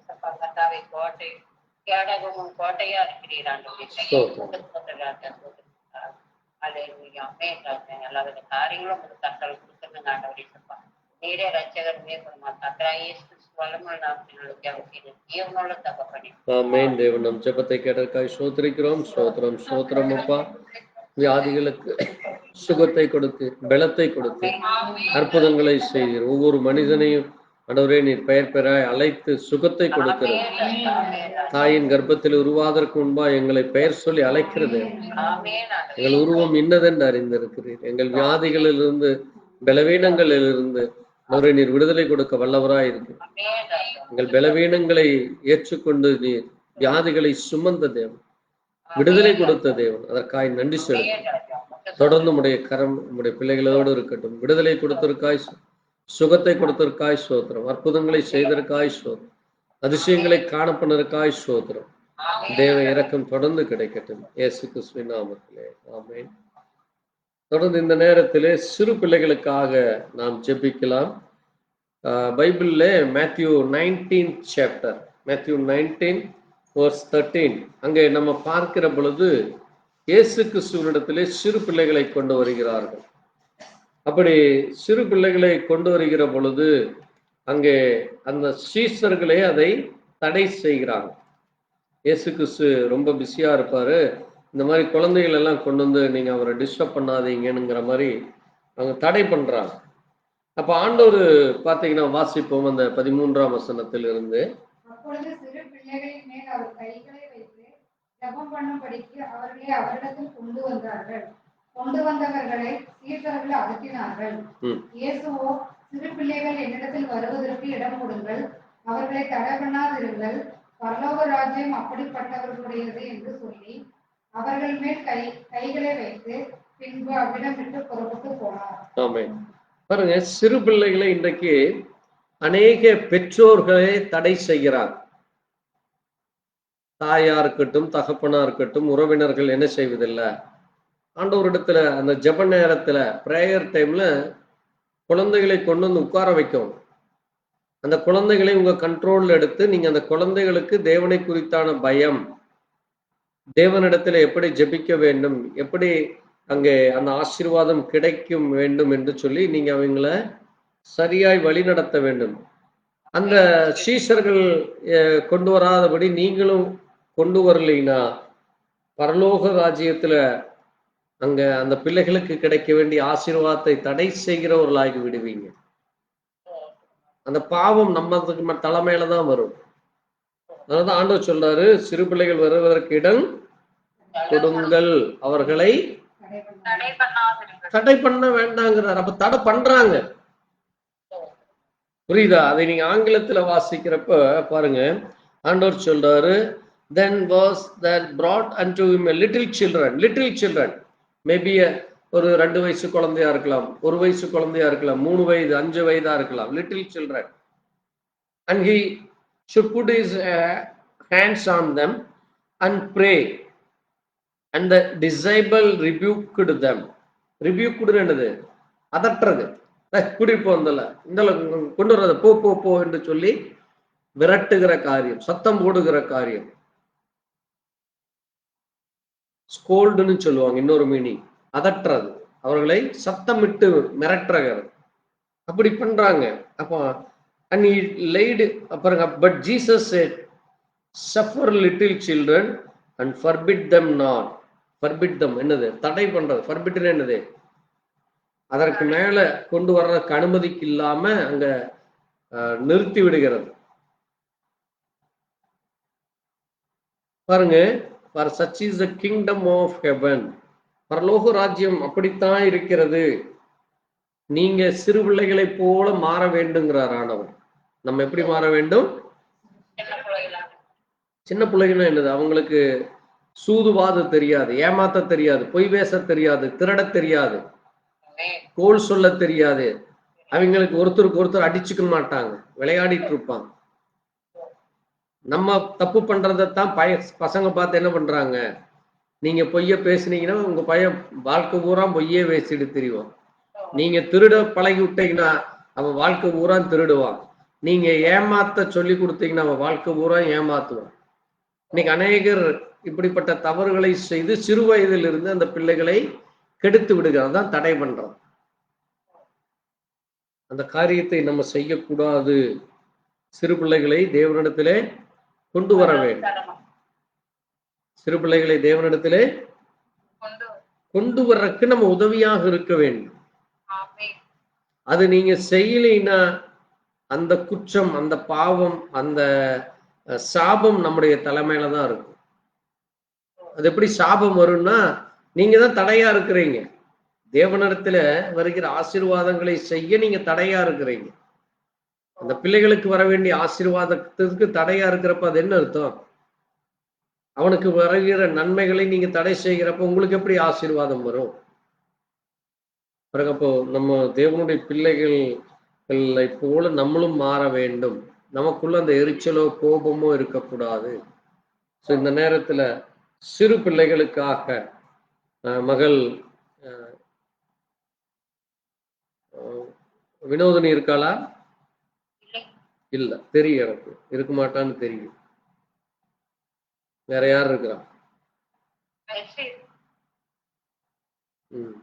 சப்பா கத்தாவே கோட்டை கேடகமும் கோட்டையா இருக்கிறீர் ஆண்டவரே எல்லா வித காரியங்களும் உங்களுக்கு கத்தல் கொடுத்துருங்க ஆண்டவரே சப்பா நீரே ரட்சகர் மேற்கொள்ளுமா கத்தராயே வல்லமுள்ள நாமத்தினுடைய ஜீவனோட தகப்பனே ஆமென். தேவன் நம் ஜெபத்தை கேட்டதற்காக ஸ்தோத்திரிக்கிறோம். ஸ்தோத்திரம் ஸ்தோத்திரம் அப்பா. வியாதிகளுக்கு சுகத்தை கொடுத்து பலத்தை கொடுத்து அற்புதங்களை செய்தீர். ஒவ்வொரு மனிதனையும் ஆண்டவரே நீர் பெயர் பெறாய் அழைத்து சுகத்தை கொடுக்கிறது. தாயின் கர்ப்பத்தில் உருவாதற்கு முன்பா எங்களை பெயர் சொல்லி அழைக்கிறது. எங்கள் உருவம் இன்னதென்று அறிந்திருக்கிறீர். எங்கள் வியாதிகளிலிருந்து பலவீனங்களிலிருந்து அவரை நீர் விடுதலை கொடுக்க வல்லவராய் இருக்கு. எங்கள் பலவீனங்களை ஏற்றுக்கொண்டு நீர் வியாதிகளை சுமந்த தேவன், விடுதலை கொடுத்த தேவன், அதற்காய் நன்றி செலுத்தும். தொடர்ந்து உடைய கரம் உடைய பிள்ளைகளோடு இருக்கட்டும். விடுதலை கொடுத்திருக்காய், சுகத்தை கொடுத்திருக்காய் ஸ்தோத்திரம். அற்புதங்களை செய்தற்காய் ஸ்தோத்திரம். அதிசயங்களை காணப்பனருக்காய் ஸ்தோத்திரம். தேவ இரக்கம் தொடர்ந்து கிடைக்கட்டும். இயேசு கிறிஸ்துவின் நாமத்திலே ஆமென். தொடர்ந்து இந்த நேரத்திலே சிறு பிள்ளைகளுக்காக நாம் ஜெபிக்கலாம். பைபிள்ல Matthew 19th chapter, Matthew 19 verse 13 அங்கே நம்ம பார்க்கிற பொழுது இயேசு கிறிஸ்துவினிடத்திலே சிறு பிள்ளைகளை கொண்டு வருகிறார்கள். அப்படி சிறு பிள்ளைகளை கொண்டு வருகிற பொழுது அங்கே அந்த சீசர்களே அதை தடை செய்கிறாங்க. இயேசு கிறிஸ்து ரொம்ப பிஸியா இருப்பாரு, இந்த மாதிரி குழந்தைகள் எல்லாம் கொண்டு வந்து நீங்க அவரை டிஸ்டர்ப் பண்ணாதீங்கங்கிற மாதிரி அவங்க தடை பண்றாங்க. அப்ப ஆண்டவர் பாத்தீங்கன்னா வாசிப்போம் அந்த 13ஆம் வசனத்திலிருந்து. அப்பொழுது சிறு பிள்ளைகளின் மேல் அவர் கைகளை வைத்து ஜெபம் பண்ணும்படிக்கு அவர்களை அவரிடத்தில் கொண்டு வந்தார்கள். கொண்டு வந்தவர்களை சீடர்கள் அதட்டினார்கள். இயேசுவோ, சிறு பிள்ளைகள் என்னிடத்தில் வருவதற்கு இடம் கொடுங்கள், அவர்களை தடை பண்ணாதிருங்கள், பரலோக ராஜ்யம் அப்படிப்பட்டவர்களுடையது என்று சொல்லி அவர்கள் மேல் கைகளை வைத்து பின்பு அவ்விடம் விட்டு புறப்பட்டு போனார். ஆமென். பாருங்க, சிறு பிள்ளைகளை இன்றைக்கு அநேக பெற்றோர்களே தடை செய்கிறார். தாயா இருக்கட்டும், தகப்பனா இருக்கட்டும், உறவினர்கள் என்ன செய்வதில்லை, ஆண்டவரிடத்துல அந்த ஜெப நேரத்துல பிரேயர் டைம்ல குழந்தைகளை கொண்டு வந்து உட்கார வைக்கும். அந்த குழந்தைகளை உங்க கண்ட்ரோல்ல எடுத்து நீங்க அந்த குழந்தைகளுக்கு தேவனை குறித்தான பயம், தேவனிடத்துல எப்படி ஜெபிக்க வேண்டும், எப்படி அங்கே அந்த ஆசீர்வாதம் கிடைக்கும் வேண்டும் என்று சொல்லி நீங்க அவங்கள சரியாய் வழி நடத்த வேண்டும். அந்த சீஷர்கள் கொண்டு வராதபடி நீங்களும் கொண்டு வரலைன்னா பரலோக ராஜ்யத்துல அங்க அந்த பிள்ளைகளுக்கு கிடைக்க வேண்டிய ஆசீர்வாதத்தை தடை செய்கிறவர்களாகி விடுவீங்க. அந்த பாவம் நம்ம தலைமையிலதான் வரும். அதனாலதான் ஆண்டவர் சொல்றாரு, சிறு பிள்ளைகள் வருவதற்கு இடம் கொடுங்கள், அவர்களை தடை பண்ண வேண்டாங்கிறார். அப்ப தடை பண்றாங்க, புரியுதா? அதை நீங்க ஆங்கிலத்துல வாசிக்கிறப்ப பாருங்க, ஆண்டவர் சொல்றாரு, then was that brought unto him a little children maybe ஒரு 2 வயசு குழந்தையா இருக்கலாம், 1 வயசு குழந்தையா இருக்கலாம், 3 வயது 5 வயதா இருக்கலாம், little children, and he should put his hands on them and pray, and the disciple rebuked them. rebuked என்னது? அதட்டுறது. குடிப்போ இந்த கொண்டு வர்றத போ போ போ என்று சொல்லி விரட்டுகிற காரியம், சத்தம் போடுகிற காரியம், ஸ்கோல்டுன்னு சொல்லுவாங்க இன்னொரு மீனிங், அதட்டுறது, அவர்களை சத்தமிட்டு மிரட்டுறது, அப்படி பண்றாங்க. அப்போ and he laid பாருங்க, but Jesus said, suffer little children and forbid them not. forbid them என்னது? தடை பண்றது. forbid என்னது? அதற்கு மேல கொண்டு வர்றதுக்கு அனுமதிக்கு இல்லாம அங்க நிறுத்தி விடுகிறது. பாருங்க, for such is the kingdom of heaven. பரலோக ராஜ்யம் அப்படித்தான் இருக்கிறது. நீங்க சிறு பிள்ளைகளை போல மாற வேண்டுங்கிறார் ஆண்டவர். நம்ம எப்படி மாற வேண்டும்? சின்ன பிள்ளைகள் என்னது? அவங்களுக்கு சூதுவாது தெரியாது, ஏமாத்த தெரியாது, பொய் பேச தெரியாது, திருட தெரியாது, கோல் சொல்ல தெரியாது. அவங்களுக்கு ஒருத்தருக்கு ஒருத்தர் அடிச்சுக்க மாட்டாங்க, விளையாடிட்டு இருப்பாங்க. நம்ம தப்பு பண்றதான் பசங்க பார்த்து என்ன பண்றாங்க, நீங்க பொய்ய பேசுனீங்கன்னா உங்க பையன் வாழ்க்கை பூரா பொய்யே பேசிட்டு தெரியும். நீங்க திருட பழகி விட்டீங்கன்னா அவன் வாழ்க்கை பூரா திருடுவான். நீங்க ஏமாத்த சொல்லி கொடுத்தீங்கன்னா அவன் வாழ்க்கை பூரா ஏமாத்துவான். இன்னைக்கு அநேகர் இப்படிப்பட்ட தவறுகளை செய்து சிறு வயதில் இருந்து அந்த பிள்ளைகளை கெடுத்து விடுகிறது தான் தடை பண்றோம். அந்த காரியத்தை நம்ம செய்யக்கூடாது. சிறு பிள்ளைகளை தேவனிடத்திலே கொண்டு வர வேண்டும். சிறு பிள்ளைகளை தேவனிடத்திலே கொண்டு வர்றதுக்கு நம்ம உதவியாக இருக்க வேண்டும். அது நீங்க செய்யலைன்னா அந்த குற்றம், அந்த பாவம், அந்த சாபம் நம்முடைய தலைமையில தான் இருக்கும். அது எப்படி சாபம் வரும்னா, நீங்க தான் தடையா இருக்கிறீங்க. தேவனிடத்துல வருகிற ஆசீர்வாதங்களை செய்ய நீங்க தடையா இருக்கிறீங்க. அந்த பிள்ளைகளுக்கு வர வேண்டிய ஆசீர்வாதத்துக்கு தடையா இருக்கிறப்ப அது என்ன அர்த்தம்? அவனுக்கு வருகிற நன்மைகளை நீங்க தடை செய்கிறப்ப உங்களுக்கு எப்படி ஆசீர்வாதம் வரும்? அப்போ நம்ம தேவனுடைய பிள்ளைகளை போல நம்மளும் மாற வேண்டும். நமக்குள்ள அந்த எரிச்சலோ கோபமோ இருக்கக்கூடாது. ஸோ இந்த நேரத்துல சிறு பிள்ளைகளுக்காக மகள் வினோதினி இருக்காளா? இல்ல, தெரியும், எனக்கு இருக்க மாட்டான்னு தெரியும். வேற யார் இருக்கிறா?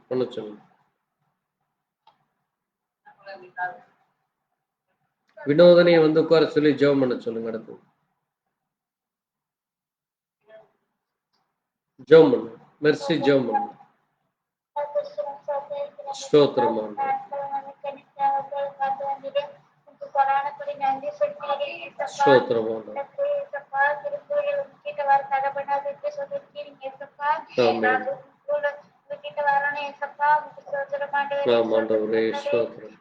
பண்ண சொல்லுங்க. வினோதனையை வந்து உட்கார சொல்லி ஜெபம் பண்ண சொல்லுங்க. அடுத்து ஜெபம் பண்ணு. மெர்சி ஜெபம் பண்ணு. ஸ்தோத்திரம். ஸ்தோத்திரம் ஆண்டவரே. ஆமென். ஆம் ஆண்டவரே, ஸ்தோத்திரம்.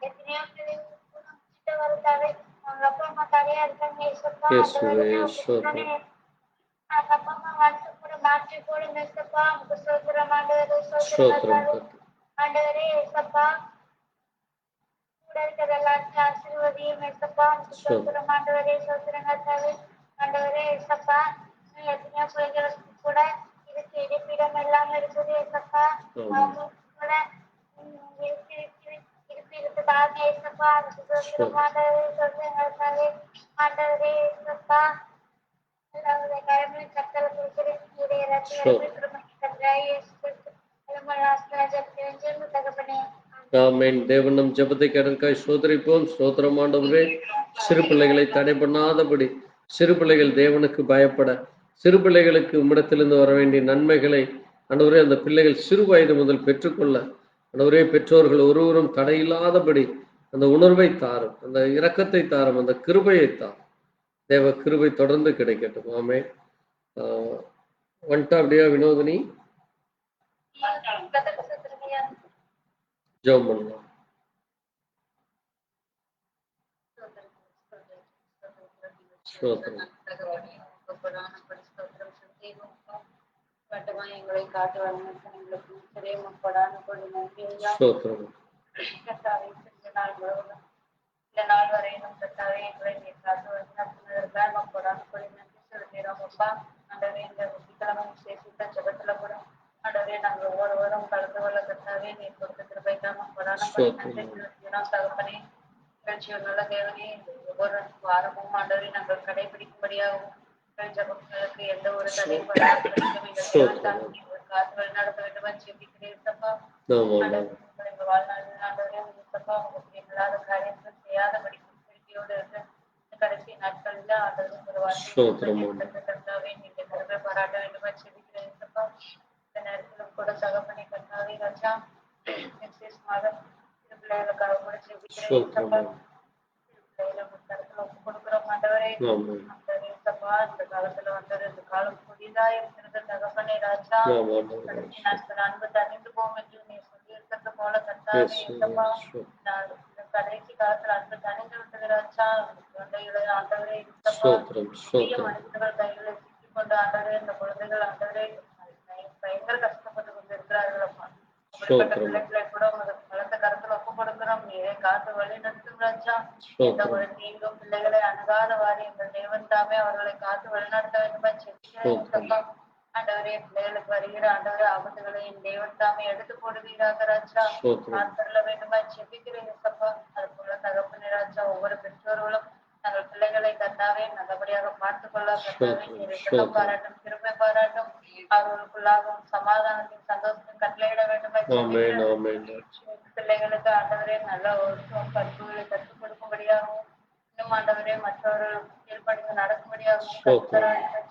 இயேசுவே, ஸ்தோத்திரம். ஸ்தோத்திரம் கர்த்தர். ஆமென். தேவன் நம் ஜெபத்தை கேட்டதற்காய் ஸ்தோத்திரிப்போம். ஸ்தோத்திரம் ஆண்டவரே. சிறு பிள்ளைகளை தடை பண்ணாதபடி, சிறு பிள்ளைகள் தேவனுக்கு பயப்பட, சிறு பிள்ளைகளுக்கு உம்மிடத்திலிருந்து வர வேண்டிய நன்மைகளை ஆண்டவரே அந்த பிள்ளைகள் சிறு வயது முதல் பெற்றுக்கொள்ள ஆண்டவரே பெற்றோர்கள் ஒருவரும் தடையில்லாதபடி அந்த உணர்வை தாரும், அந்த இரக்கத்தை தாரும், அந்த கிருபையை தாரும். தேவ கிருபை தொடர்ந்து கிடைக்கட்டும். ஆமென். வந்துட்டா அப்படியா வினோதினி? ஜெபம் பண்ணலாம். ஸ்தோத்திரம். எங்களை காட்டு வளர்ந்து எங்களுக்கு சிறைமப்படான கொடி நன்றி ஐயா. ஸ்தோத்திரம். கர்த்தாவே, இந்த நாள் முழுவதும் இந்த நாள் வரையிலும் கர்த்தாவே எங்களை நீர் காத்து வளர்ந்ததற்காக மக்களான கொடி நன்றி செலுத்துகிறோம் அப்பா. ஆண்டவரே, இந்த வெள்ளிக்கிழமை விசேஷித்த ஜெபத்துல கூட ஆண்டவரே நாங்கள் ஒவ்வொருவரும் கலந்து கொள்ள கர்த்தாவே நீர் கொடுத்த கிருபைக்காக மக்களான கொடி நன்றி செலுத்துகிறோம் தகப்பனே. நிகழ்ச்சியில் நல்ல தேவனே, ஒவ்வொரு வாரமும் ஆண்டவரை நாங்கள் கடைபிடிக்கும்படியாகவும் ஜபங்களுக்கு எந்த ஒரு தடையும் காத்து வழிநடத்த வேண்டும் ஜெபிக்கிறேன்ப்பா. எங்க வாழ்நாளில் ஆண்டவரே சப்பா உங்களுக்கு இல்லாத காரியங்கள் செய்யாதபடி திருப்தியோடு இருந்து கடைசி நாட்கள்ல ஆண்டவரும் கர்த்தாவே நீங்க கருவை பாராட்ட வேண்டும் ஜெபிக்கிறேன் சப்பா. இந்த நேரத்திலும் கூட தகப்பனை கர்த்தாவே ராஜா விசேஷமாக பிள்ளைகளுக்காக கூட ஜெபிக்கிறேன் சப்பா. கொடுக்கிறோம் ஆண்டவரே. சப்பா இந்த காலத்துல வந்து இந்த காலம் புதிதா இருக்கிறது தகப்பனே ராஜா. கடைசி நாட்கள் அன்பு தணிந்து போகும் என்று நீ சொல்லி இருக்கிறது போல கர்த்தாவே சப்பா. கடைசி காலத்துல அன்பு தணிந்து விட்டது ராஜா. குழந்தைகளை ஆண்டவரே சப்பா புதிய மனிதர்கள் கைகளை சிக்கிக் கொண்டு ஆண்டவரே இந்த குழந்தைகள் ஆண்டவரே பயங்கர கஷ்டப்பட்டு கொண்டு இருக்கிறார்கள் அப்பா. அப்படிப்பட்ட பிள்ளைகளை கூட வளர்ந்த கருத்துல ஒப்பு கொடுக்கிறோம். நீரே காத்து வழி நடத்தும் ராஜா. எந்த ஒரு தீங்கும் பிள்ளைகளை அணுகாதவாறு எங்கள் தேவன் தாமே அவர்களை காத்து வழிநடத்த வேண்டும். ஆண்டவரே பிள்ளைகளுக்கு வருகிற ஆண்டவரே ஆபத்துகளை என் தேவன் தாமே எடுத்து போடுவீராக ராஜா. காத்தருள வேண்டுமா செபிக்கிறேன் சப்பா. அது போல தகப்பனே ராஜா ஒவ்வொரு பெற்றோர்களும் தங்கள் பிள்ளைகளை கர்த்தாவே நல்லபடியாக பார்த்துக் கொள்ள கர்த்தாவே இரக்கம் பாராட்டும் கிருபை பாராட்டும் அவர்களுக்குள்ளாகவும் சமாதானத்தின் சந்தோஷத்தையும் கட்டளையிட வேண்டுமா பிள்ளைகளுக்கு ஆண்டவரே நல்ல ஒரு பண்புகளை கற்றுக் கொடுக்கும்படியாகவும் இன்னும் ஆண்டவரே மற்றவர்கள் கீழ்ப்படிந்து நடக்கும்படியாகவும்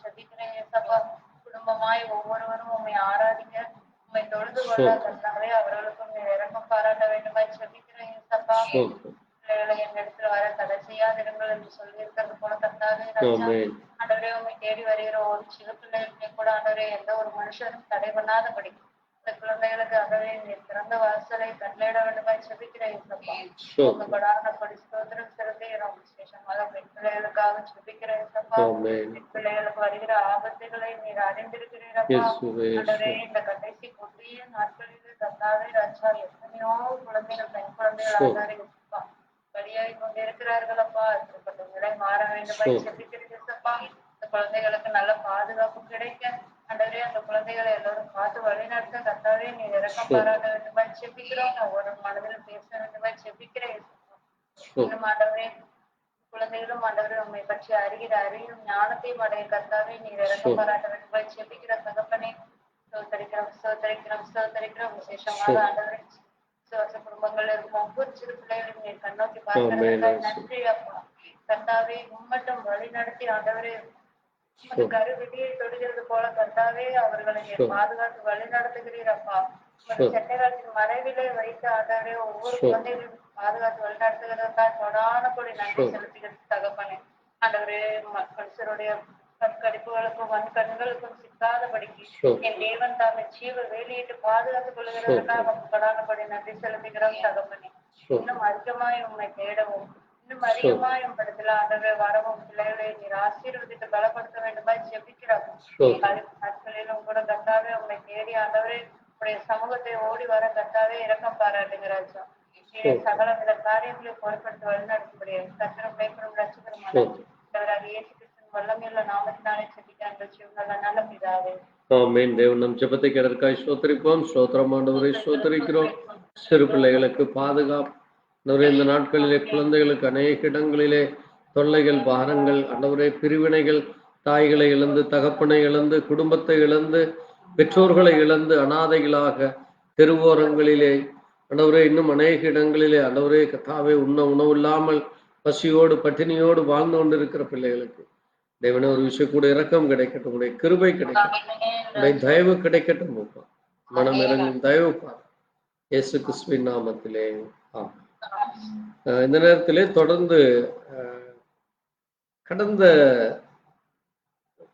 செபிக்கிறேன் சப்பா. குடும்பமாய் ஒவ்வொருவரும் உண்மை ஆராதிக்க உண்மை தொழுது கொள்ள கர்த்தாவே அவர்களுக்கும் இரக்கம் பாராட்ட வேண்டுமா செபிக்கிறேன் சப்பா. பிள்ளைகளை என் இடத்துல வர தடை செய்யாதிருங்கள் என்று சொல்லி இருக்கிறது போல கர்த்தாவே ஆண்டவரே உண்மை தேடி வருகிற ஒரு சிறு பிள்ளைகளுமே கூட ஆண்டவரே எந்த ஒரு மனுஷனும் தடை பண்ணாதபடி இந்த குழந்தைகளுக்கு ஆண்டவரே நீர் திறந்த வாசலை கட்டளையிட வேண்டுமா செபிக்கிறேன் சப்பா. கொடி ஸ்தோத்திரம் செலுத்துகிறோம். விசேஷமாக பெண் பிள்ளைகளுக்காக செபிக்கிறேன் சப்பா. பெண் பிள்ளைகளுக்கு வருகிற ஆபத்துகளை நீர் அறிந்திருக்கிறீரப்பா. ஆண்டவரே இந்த கடைசி கொடிய நாட்களில் கர்த்தாவே ராஜா எத்தனையோ குழந்தைகள் பெண் குழந்தைகள் ஆண்டவரே பலியாகி கொண்டிருக்கிறார்கள் அப்பா. இப்படிப்பட்ட நிலை மாற வேண்டுமா செபிக்கிறீர்கள் சப்பா. இந்த குழந்தைகளுக்கு நல்ல பாதுகாப்பு கிடைக்க ஆண்டவரே அந்த குழந்தைகளை எல்லோரும் பார்த்து வழிநடத்த கர்த்தாவே நீர் இரக்கம் பாராட்ட வேண்டுமா செபிக்கிறோம். ஒவ்வொரு மனதிலும் பேச வேண்டுமா செபிக்கிறேன். இன்னும் ஆண்டவரே குழந்தைகளும் ஆண்டவரே உண்மை பற்றி அறிகிற அறியும் ஞானத்தையும் அடைய கர்த்தாவே நீர் இரக்கம் பாராட்ட வேண்டுமா செபிக்கிற தகப்பனே சோதரிக்கிறோம். விசேஷமாக ஆண்டவரே குடும்பங்கள் இருக்கும் ஒவ்வொரு சிறு பிள்ளைகளையும் நீர் கண்ணோக்கி பார்க்கிறதுக்காக நன்றி அப்பா. கர்த்தாவே உம்மட்டும் வழி நடத்தி ஆண்டவரே கருவிடியை தொடுகிறது போல கர்த்தாவே அவர்களை நீர் பாதுகாத்து வழி நடத்துகிறீர் அப்பா. சட்டகாலத்தின் மறைவிலே வைத்து ஆண்டவரே ஒவ்வொரு குழந்தைகளையும் பாதுகாத்து வழி நடத்துகிறதற்காக தொடான கொடி நன்றி செலுத்துகிறது தகப்பனே. ஆண்டவரே ஒருவருடைய கற்பழிப்புகளுக்கும் கண்களுக்கும் சிக்காதபடிக்கு என் தேவன் தாமே ஜீவ வேலையிட்டு பாதுகாத்துக் கொள்ளுகிறதற்காக படாதபடி நன்றி செலுத்துகிறோம் தகப்பனே. இன்னும் அதிகமாய் உண்மை தேடவும் இன்னும் அதிகமாய் படத்துல ஆண்டவரை வரவும் பிள்ளைகளை நீர் ஆசீர்வதித்து பலப்படுத்த வேண்டுமாய் ஜெபிக்கிறோம். நாட்களிலும் கூட கத்தாவே உங்களை தேடி ஆண்டவரே உடைய சமூகத்தை ஓடி வர கத்தாவே இரக்கம் பாராட்டுகிறாச்சா. சகல வித காரியங்களையும் பொருட்படுத்த வழிநடத்தக்கூடிய கத்தரும் பயப்படும் ரசிகரும் இயேசு கிறிஸ்துவின் வல்லமையுள்ள நாமத்தினாலே ஜெபிக்கிறாங்க நல்ல பிதாவே. ஆமென். தேவன் நம் ஜெபத்தை கேட்டதற்காக ஸ்தோத்திரிப்போம். ஸ்தோத்திரம் ஆண்டவரை ஸ்தோத்திரிக்கிறோம். சிறு பிள்ளைகளுக்கு பாதுகாப்பு இந்த நாட்களிலே குழந்தைகளுக்கு அநேக இடங்களிலே தொல்லைகள், பாரங்கள், ஆண்டவரே பிரிவினைகள், தாய்களை இழந்து, தகப்பனை இழந்து, குடும்பத்தை இழந்து, பெற்றோர்களை இழந்து, அனாதைகளாக தெருவோரங்களிலே ஆண்டவரே இன்னும் அநேக இடங்களிலே ஆண்டவரே கர்த்தாவே உணவு இல்லாமல் பசியோடு பட்டினியோடு வாழ்ந்து கொண்டிருக்கிற பிள்ளைகளுக்கு தேவனே ஒரு விஷயம் கூட இரக்கம் கிடைக்கட்டும், உடைய கிருபை கிடைக்கட்டும், உடைய தயவு கிடைக்கட்டும். மனம் இறங்கும் தயவு பார் இயேசு கிறிஸ்துவின் நாமத்திலே ஆமென். இந்த நேரத்திலே தொடர்ந்து கடந்த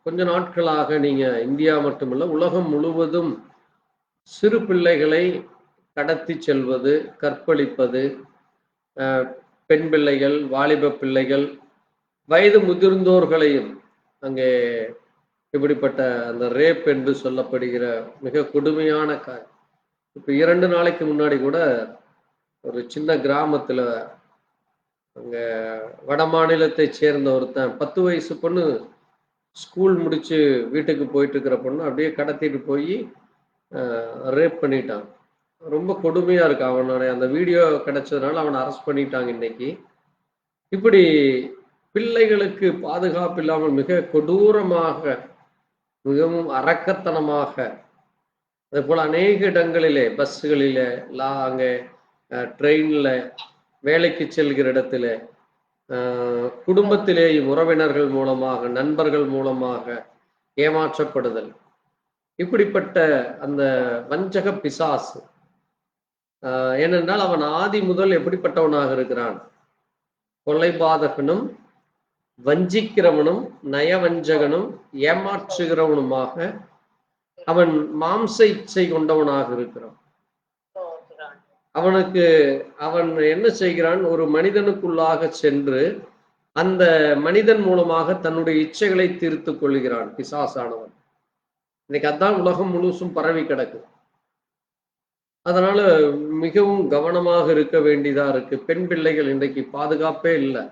கொஞ்ச நாட்களாக நீங்க இந்தியா மட்டுமல்ல உலகம் முழுவதும் சிறு பிள்ளைகளை கடத்தி செல்வது, கற்பழிப்பது, பெண் பிள்ளைகள், வாலிப பிள்ளைகள், வயது முதிர்ந்தோர்களையும் அங்கே இப்படிப்பட்ட அந்த ரேப் என்று சொல்லப்படுகிற மிக கொடுமையான இப்ப 2 நாளைக்கு முன்னாடி கூட ஒரு சின்ன கிராமத்துல அங்க வட மாநிலத்தை சேர்ந்த ஒருத்தன் 10 வயசு பொண்ணு ஸ்கூல் முடிச்சு வீட்டுக்கு போயிட்டு இருக்கிற பொண்ணு அப்படியே கடத்திட்டு போய் ரேப் பண்ணிட்டான். ரொம்ப கொடுமையா இருக்கு. அவனுடைய அந்த வீடியோ கிடைச்சதுனால அவனை அரெஸ்ட் பண்ணிட்டாங்க இன்னைக்கு. இப்படி பிள்ளைகளுக்கு பாதுகாப்பு இல்லாமல் மிக கொடூரமாக, மிகவும் அரக்கத்தனமாக, அதே போல அநேக இடங்களிலே பஸ்களிலே அங்கே ட்ரெயின்ல வேலைக்கு செல்கிற இடத்துல குடும்பத்திலேயும் உறவினர்கள் மூலமாக, நண்பர்கள் மூலமாக ஏமாற்றப்படுதல், இப்படிப்பட்ட அந்த வஞ்சக பிசாசு. ஏனென்றால் அவன் ஆதி முதல் எப்படிப்பட்டவனாக இருக்கிறான்? கொலைபாதகனும் வஞ்சிக்கிறவனும் நயவஞ்சகனும் ஏமாற்றுகிறவனுமாக அவன் மாம்ச இச்சை கொண்டவனாக இருக்கிறான். அவன் என்ன செய்கிறான்? ஒரு மனிதனுக்குள்ளாக சென்று அந்த மனிதன் மூலமாக தன்னுடைய இச்சைகளை தீர்த்து கொள்கிறான் பிசாசானவன். இன்னைக்கு அதான் உலகம் முழுசும் பரவி கிடக்கு. அதனால மிகவும் கவனமாக இருக்க வேண்டியதா இருக்கு. பெண் பிள்ளைகள் இன்றைக்கு பாதுகாப்பே இல்லை.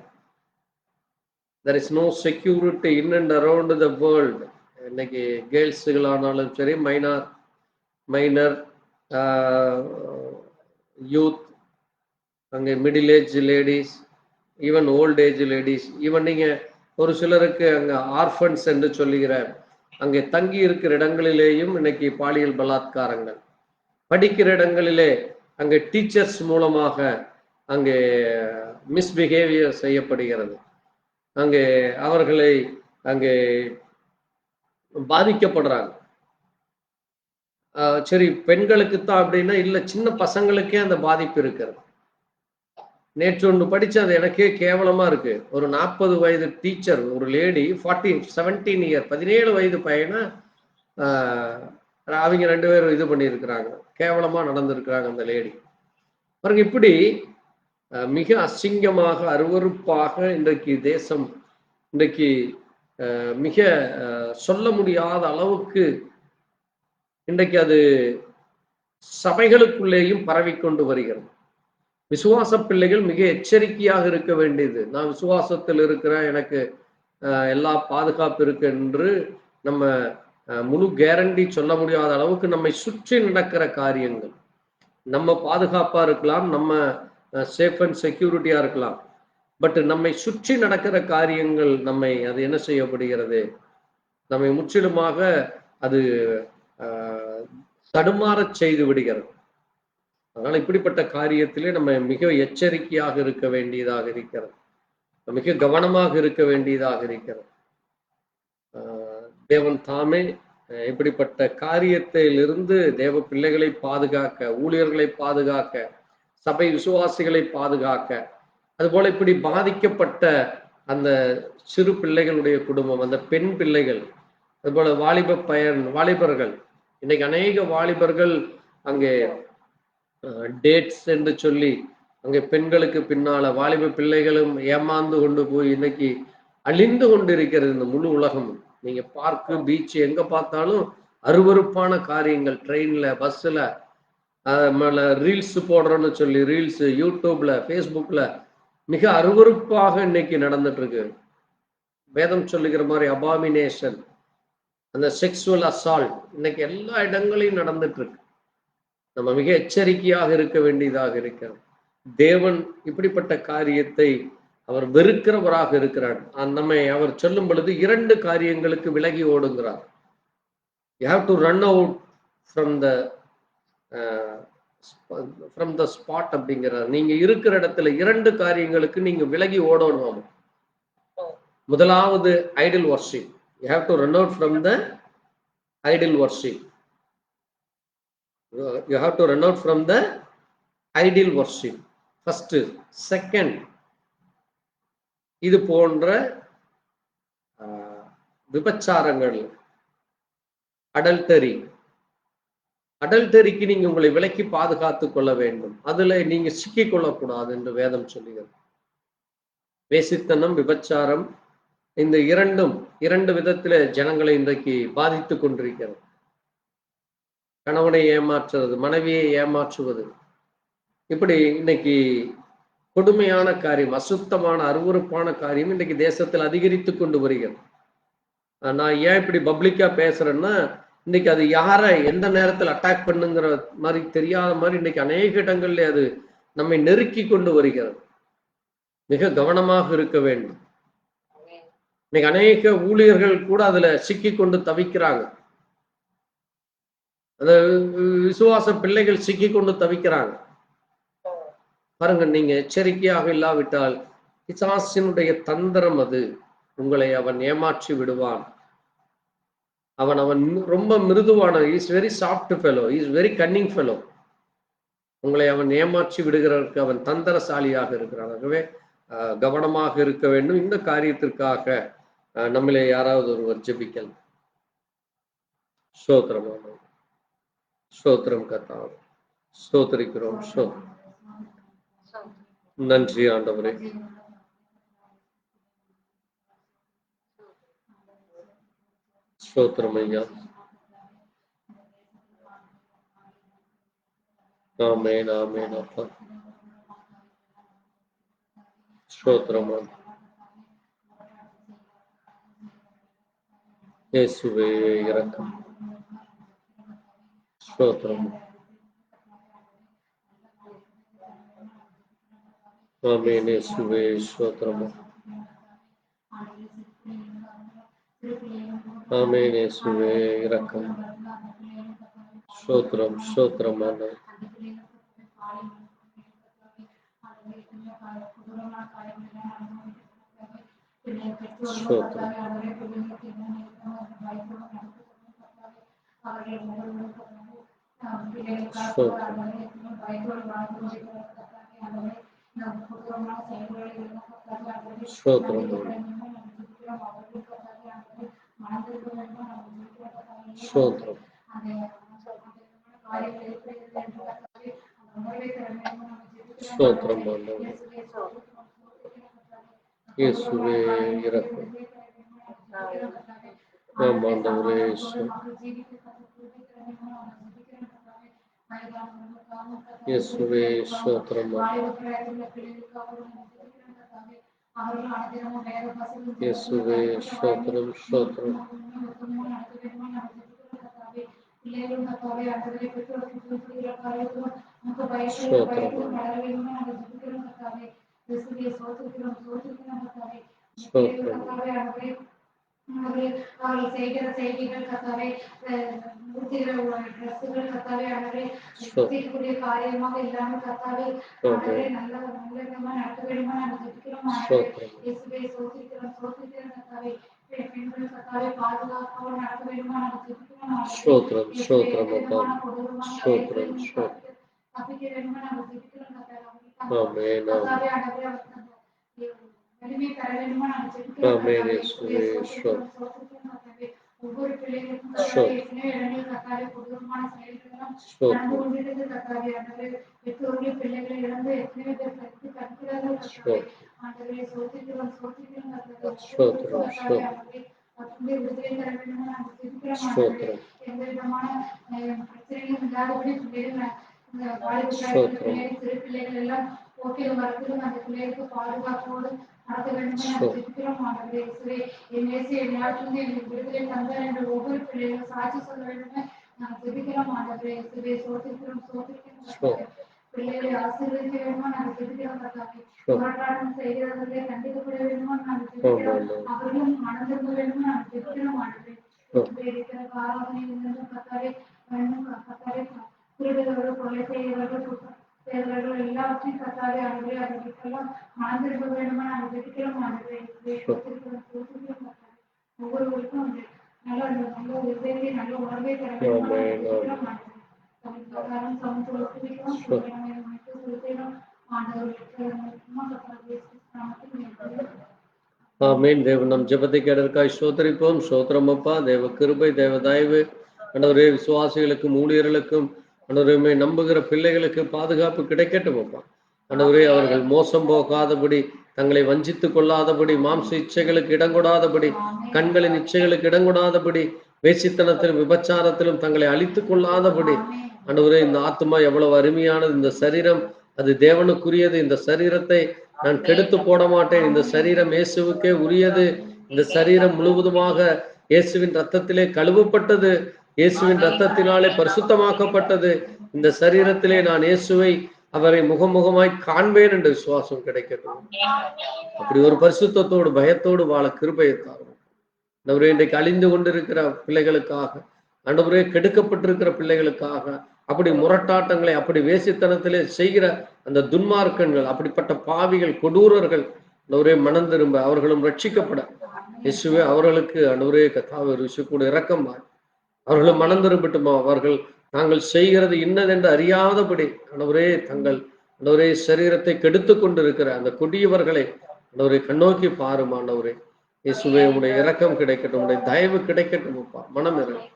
there is no security in and around the world. இன்னைக்கு கேர்ள்ஸுகளானாலும் சரி, மைனர் யூத், அங்கே middle age ladies, even old age ladies, even நீங்க ஒரு சிலருக்கு அங்கே ஆர்ஃபன்ஸ் என்று சொல்லுகிற அங்கே தங்கி இருக்கிற இடங்களிலேயும் இன்னைக்கு பாலியல் பலாத்காரங்கள், படிக்கிற இடங்களிலே அங்கே டீச்சர்ஸ் மூலமாக அங்கே மிஸ்பிஹேவியர் செய்யப்படுகிறது. அங்கே அவர்களை அங்கே பாதிக்கப்படுறாங்க. சரி, பெண்களுக்குத்தான் அப்படின்னா இல்லை, சின்ன பசங்களுக்கே அந்த பாதிப்பு இருக்கிறது. நேற்று ஒன்று படிச்சு அது எனக்கே கேவலமா இருக்கு. ஒரு 40 வயது டீச்சர், ஒரு லேடி 17 இயர் 17 வயது பையனை அவங்க 2 பேரும் இது பண்ணியிருக்கிறாங்க, கேவலமா நடந்திருக்கிறாங்க அந்த லேடி. பாருங்க, இப்படி மிக அசிங்கமாக, அருவருப்பாக இன்றைக்கு தேசம் இன்றைக்கு மிக சொல்ல முடியாத அளவுக்கு இன்றைக்கு அது சபைகளுக்குள்ளேயும் பரவிக்கொண்டு வருகிறது. விசுவாச பிள்ளைகள் மிக எச்சரிக்கையாக இருக்க வேண்டியது. நான் விசுவாசத்தில் இருக்கிறேன், எனக்கு எல்லா பாதுகாப்பு இருக்கு என்று நம்ம முழு கேரண்டி சொல்ல முடியாத அளவுக்கு நம்மை சுற்றி நடக்கிற காரியங்கள், நம்ம பாதுகாப்பா இருக்கலாம், நம்ம சேஃப் அண்ட் செக்யூரிட்டியா இருக்கலாம், பட் நம்மை சுற்றி நடக்கிற காரியங்கள் நம்மை அது என்ன செய்யப்படுகிறது? நம்மை முற்றிலுமாக அது தடுமாறச் செய்து விடுகிறது. அதனால இப்படிப்பட்ட காரியத்திலே நம்ம மிக எச்சரிக்கையாக இருக்க வேண்டியதாக இருக்கிறது, மிக கவனமாக இருக்க வேண்டியதாக இருக்கிறது. தேவன் தாமே இப்படிப்பட்ட காரியத்திலிருந்து தேவ பிள்ளைகளை பாதுகாக்க, ஊழியர்களை பாதுகாக்க, சபை விசுவாசிகளை பாதுகாக்க, அதுபோல இப்படி பாதிக்கப்பட்ட அந்த சிறு பிள்ளைகளுடைய குடும்பம், அந்த பெண் பிள்ளைகள், அதுபோல வாலிபர்கள், இன்னைக்கு அநேக வாலிபர்கள் அங்கே டேட்ஸ் என்று சொல்லி அங்கே பெண்களுக்கு பின்னால வாலிப பிள்ளைகளும் ஏமாந்து கொண்டு போய் இன்னைக்கு அழிந்து கொண்டிருக்கிறது இந்த முழு உலகம். நீங்க பார்க்கு, பீச் எங்க பார்த்தாலும் அருவருப்பான காரியங்கள், ட்ரெயின்ல, பஸ்ல, ரீல்ஸ் போடுறோன்னு சொல்லி ரீல்ஸ், யூடியூப்ல, ஃபேஸ்புக்ல மிக அருவருப்பாக இன்னைக்கு நடந்துட்டு இருக்கு. வேதம் சொல்லுகிற மாதிரி அபாமினேஷன், அந்த செக்ஸுவல் அசால்ட் இன்னைக்கு எல்லா இடங்களையும் நடந்துட்டு இருக்கு. நம்ம மிக எச்சரிக்கையாக இருக்க வேண்டியதாக இருக்கிறது. தேவன் இப்படிப்பட்ட காரியத்தை அவர் வெறுக்கிறவராக இருக்கிறார். நம்மை அவர் சொல்லும் பொழுது 2 காரியங்களுக்கு விலகி ஓடுங்கிறார். You have to run out from the spot அப்படிங்கிறார். நீங்க இருக்கிற இடத்துல 2 காரியங்களுக்கு நீங்க விலகி ஓடணும். முதலாவது Idol worship. You have to run out from the idol worship. You have to run out from the idol worship. First. Second, இது போன்ற விபச்சாரங்கள், அடல்டரிக்கு நீங்க உங்களை விலக்கி பாதுகாத்துக் கொள்ள வேண்டும். அதுல நீங்க சிக்கிக் கொள்ளக்கூடாது என்று வேதம் சொல்லுகிறது. வேசித்தனம், விபச்சாரம், இந்த 2 விதத்தில ஜனங்களை இன்றைக்கு பாதித்து கொண்டிருக்கிறது. கணவனை ஏமாற்றுவது, மனைவியை ஏமாற்றுவது, இப்படி இன்னைக்கு கொடுமையான காரியம், அசுத்தமான அருவருப்பான காரியம் இன்னைக்கு தேசத்தில் அதிகரித்து கொண்டு வருகிறது. நான் ஏன் இப்படி பப்ளிக்கா பேசுறேன்னா, இன்னைக்கு அது யாரை எந்த நேரத்தில் அட்டாக் பண்ணுங்கிற மாதிரி தெரியாத மாதிரி இன்னைக்கு அநேக இடங்கள்ல அது நம்மை நெருக்கி கொண்டு வருகிறது. மிக கவனமாக இருக்க வேண்டும். இன்னைக்கு அநேக ஊழியர்கள் கூட அதுல சிக்கி கொண்டு தவிக்கிறாங்க. அந்த விசுவாச பிள்ளைகள் சிக்கி கொண்டு தவிக்கிறாங்க. பாருங்க, நீங்க எச்சரிக்கையாக இல்லாவிட்டால் பிசாசினுடைய தந்திரம் அது. உங்களை அவன் ஏமாற்றி விடுவான். அவன் ரொம்ப மிருதுவான, is very soft fellow, is very Canning fellow. உங்களை அவன் ஏமாற்றி விடுகிறதற்கு அவன் தந்திரசாலியாக இருக்கிறான். ஆகவே கவனமாக இருக்க வேண்டும். இந்த காரியத்திற்காக நம்மளே யாராவது ஒருவர் ஜெபிக்கலாம். ஸ்தோத்திரம் கர்த்தாவே, ஸ்தோத்திரிக்கிறோம். நன்றி ஆண்டவரே. ஸ்தோத்திரம் ஐயா. ஆமென், ஆமென் அப்பா. ஸ்தோத்திரம் இயேசுவே, இரக்கம். ஸ்தோத்திரம். ஆமென் இயேசுவே, ஸ்தோத்திரம். ஆமென் இயேசுவே, இரக்கம். ஸ்தோத்திரம், ஸ்தோத்திரம் ஆண்டவரே. ஸ்தோத்திரம். ஸ்தோத்திரம். ஸ்தோத்திரம். ஸ்தோத்திரம் ஆண்டவரே. இயேசுவே, இரக்கம். ஆம் ஆண்டவரே. இயேசுவே, ஸ்தோத்திரம். இயேசுவே, ஸ்தோத்திரம், ஸ்தோத்திரம். அவர்கள் செய்கிற செய்திகள் கர்த்தாவே, ஊத்துகிற ட்ரெஸ்ஸுகள் கர்த்தாவே, சுத்திக்கூடிய காரியமாக இல்லாமல் கர்த்தாவே, நல்ல விதமா நடத்த வேண்டுமா நாங்கள் ஜெபிக்கிறோம். இயேசுவே, சோதிக்கிறோம் கர்த்தாவே. பெண்கள் கர்த்தாவே பாதுகாப்பாக நடத்த வேண்டுமா நாங்கள் ஜெபிக்கிறோம். தப்பிக்க வேண்டுமா நாங்கள் ஜெபிக்கிறோம் கர்த்தாவே. வலிமை தர வேண்டுமா நாங்கள் ஜெபிக்கிறோம் ஆமென் கர்த்தாவே. இயேசுவே. சோத்திரிக்கிறோம் கர்த்தாவே. ஒவ்வொரு பிள்ளைகளுக்கும் கர்த்தாவே எத்தனையோ இடங்கள் கர்த்தாவே கொடூரமான செயல்களெல்லாம் நடந்து கொண்டிருக்கிறது கர்த்தாவே. ஆண்டவரே பெற்றோர்கள் பிள்ளைகளை இழந்து எத்தனையோ பேர் கற்கிறார்கள் கர்த்தாவே. ஆண்டவரே சோத்திரிக்கிறோம் கர்த்தாவே. ஆண்டவரே பசுமை விடுதலை தர வேண்டுமா நாங்கள் ஜெபிக்கிறோம் ஆண்டவரே. எந்த விதமான பிரச்சனையும் இல்லாதபடி பிள்ளைகள் இந்த பிள்ளைகள் சிறு பிள்ளைகள் எல்லாம் போட்டியில் வரத்திலும் அந்த பிள்ளைகளுக்கு பாதுகாப்போடு நடத்த வேண்டும் நாங்கள் ஜெபிக்கிறோம் ஆண்டவரே. இயேசுவே என் இயேசு எல்லாத்திலிருந்து எங்களுக்கு விடுதலை தந்தார் என்ற ஒவ்வொரு பிள்ளைகளும் சாட்சி சொல்ல வேண்டும் நாங்கள் ஜெபிக்கிறோம் ஆண்டவரே. இயேசுவே சோத்திரிக்கிறோம் பிள்ளைகளை ஆசீர்வதிக்க வேண்டுமா நாங்கள் ஜெபிக்கிறோம் கர்த்தாவே. போராட்டம் செய்கிறவர்களே கண்டிக்கப்பட வேண்டுமா நாங்கள் ஜெபிக்கிறோம். அவர்களும் மனம் திரும்ப வேண்டுமா நாங்கள் ஜெபிக்கிறோம் ஆண்டவரே. இருக்கிற ஆராதனையிலிருந்து கர்த்தாவே வேண்டும் கர்த்தாவே. திருடுகிறவர்கள் கொலை செய்கிறவர்கள் எல்லாவற்றையும் கர்த்தாவே ஆண்டவரே அவர்களுக்கெல்லாம் மனம் திரும்ப வேண்டுமா நாங்கள் ஜெபிக்கிறோம் ஆண்டவரே. ஒவ்வொருவருக்கும் நல்ல உதவி நல்ல உணர்வை தர வேண்டுமா நாங்கள் ஜெபிக்கிறோம் ஆண்டவரே. ஆமென். தேவன் நம் ஜெபத்தை கேட்டதற்காய் ஸ்தோத்திரிப்போம். ஸ்தோத்திரம் அப்பா. தேவ கிருபை தேவ தயவு ஆண்டவரே விசுவாசிகளுக்கும் ஊழியர்களுக்கும் ஆண்டவரே நம்புகிற பிள்ளைகளுக்கு பாதுகாப்பு கிடைக்கட்டும் அப்பா. ஆண்டவரே அவர்கள் மோசம் போகாதபடி தங்களை வஞ்சித்துக் கொள்ளாதபடி மாம்ச இச்சைகளுக்கு இடங்கொடாதபடி கண்களின் இச்சைகளுக்கு இடங்கொடாதபடி வேசித்தனத்திலும் விபச்சாரத்திலும் தங்களை அழித்துக் கொள்ளாதபடி ஆண்டவரே இந்த ஆத்மா எவ்வளவு அருமையானது. இந்த சரீரம் அது தேவனுக்குரியது. இந்த சரீரத்தை நான் கெடுத்து போட மாட்டேன். இந்த சரீரம் இயேசுவுக்கே உரியது. இந்த சரீரம் முழுவதுமாக இயேசுவின் ரத்தத்திலே கழுவப்பட்டது. இயேசுவின் ரத்தத்தினாலே பரிசுத்தமாக்கப்பட்டது. இந்த சரீரத்திலே நான் இயேசுவை அவரை முகமுகமாய் காண்பேன் என்று விசுவாசம் கிடைக்கட்டும். அப்படி ஒரு பரிசுத்தத்தோடு பயத்தோடு வாழ கிருபையை தாரும். ஆண்டவரே இன்றைக்கு அழிந்து கொண்டிருக்கிற பிள்ளைகளுக்காக ஆண்டவரே கெடுக்கப்பட்டிருக்கிற பிள்ளைகளுக்காக அப்படி முரட்டாட்டங்களை அப்படி வேசித்தனத்திலே செய்கிற அந்த துன்மார்க்கங்கள் அப்படிப்பட்ட பாவிகள் கொடூரர்கள் ஆண்டவரே மனம் திரும்ப அவர்களும் ரட்சிக்கப்பட இயேசுவே அவர்களுக்கு ஆண்டவரே கர்த்தாவே ருசி கூட இரக்கமாய் அவர்களும் மனம் திரும்பட்டுமா. அவர்கள் தாங்கள் செய்கிறது இன்னதென்று அறியாதபடி ஆண்டவரே தங்கள் ஆண்டவரே சரீரத்தை கெடுத்து கொண்டிருக்கிற அந்த கொடியவர்களை ஆண்டவரை கண்ணோக்கி பாரும் ஆண்டவரே. இயேசுவே உடைய இரக்கம் கிடைக்கட்டும், உடைய தயவு கிடைக்கட்டும் அப்பா. மனம் இறங்கும்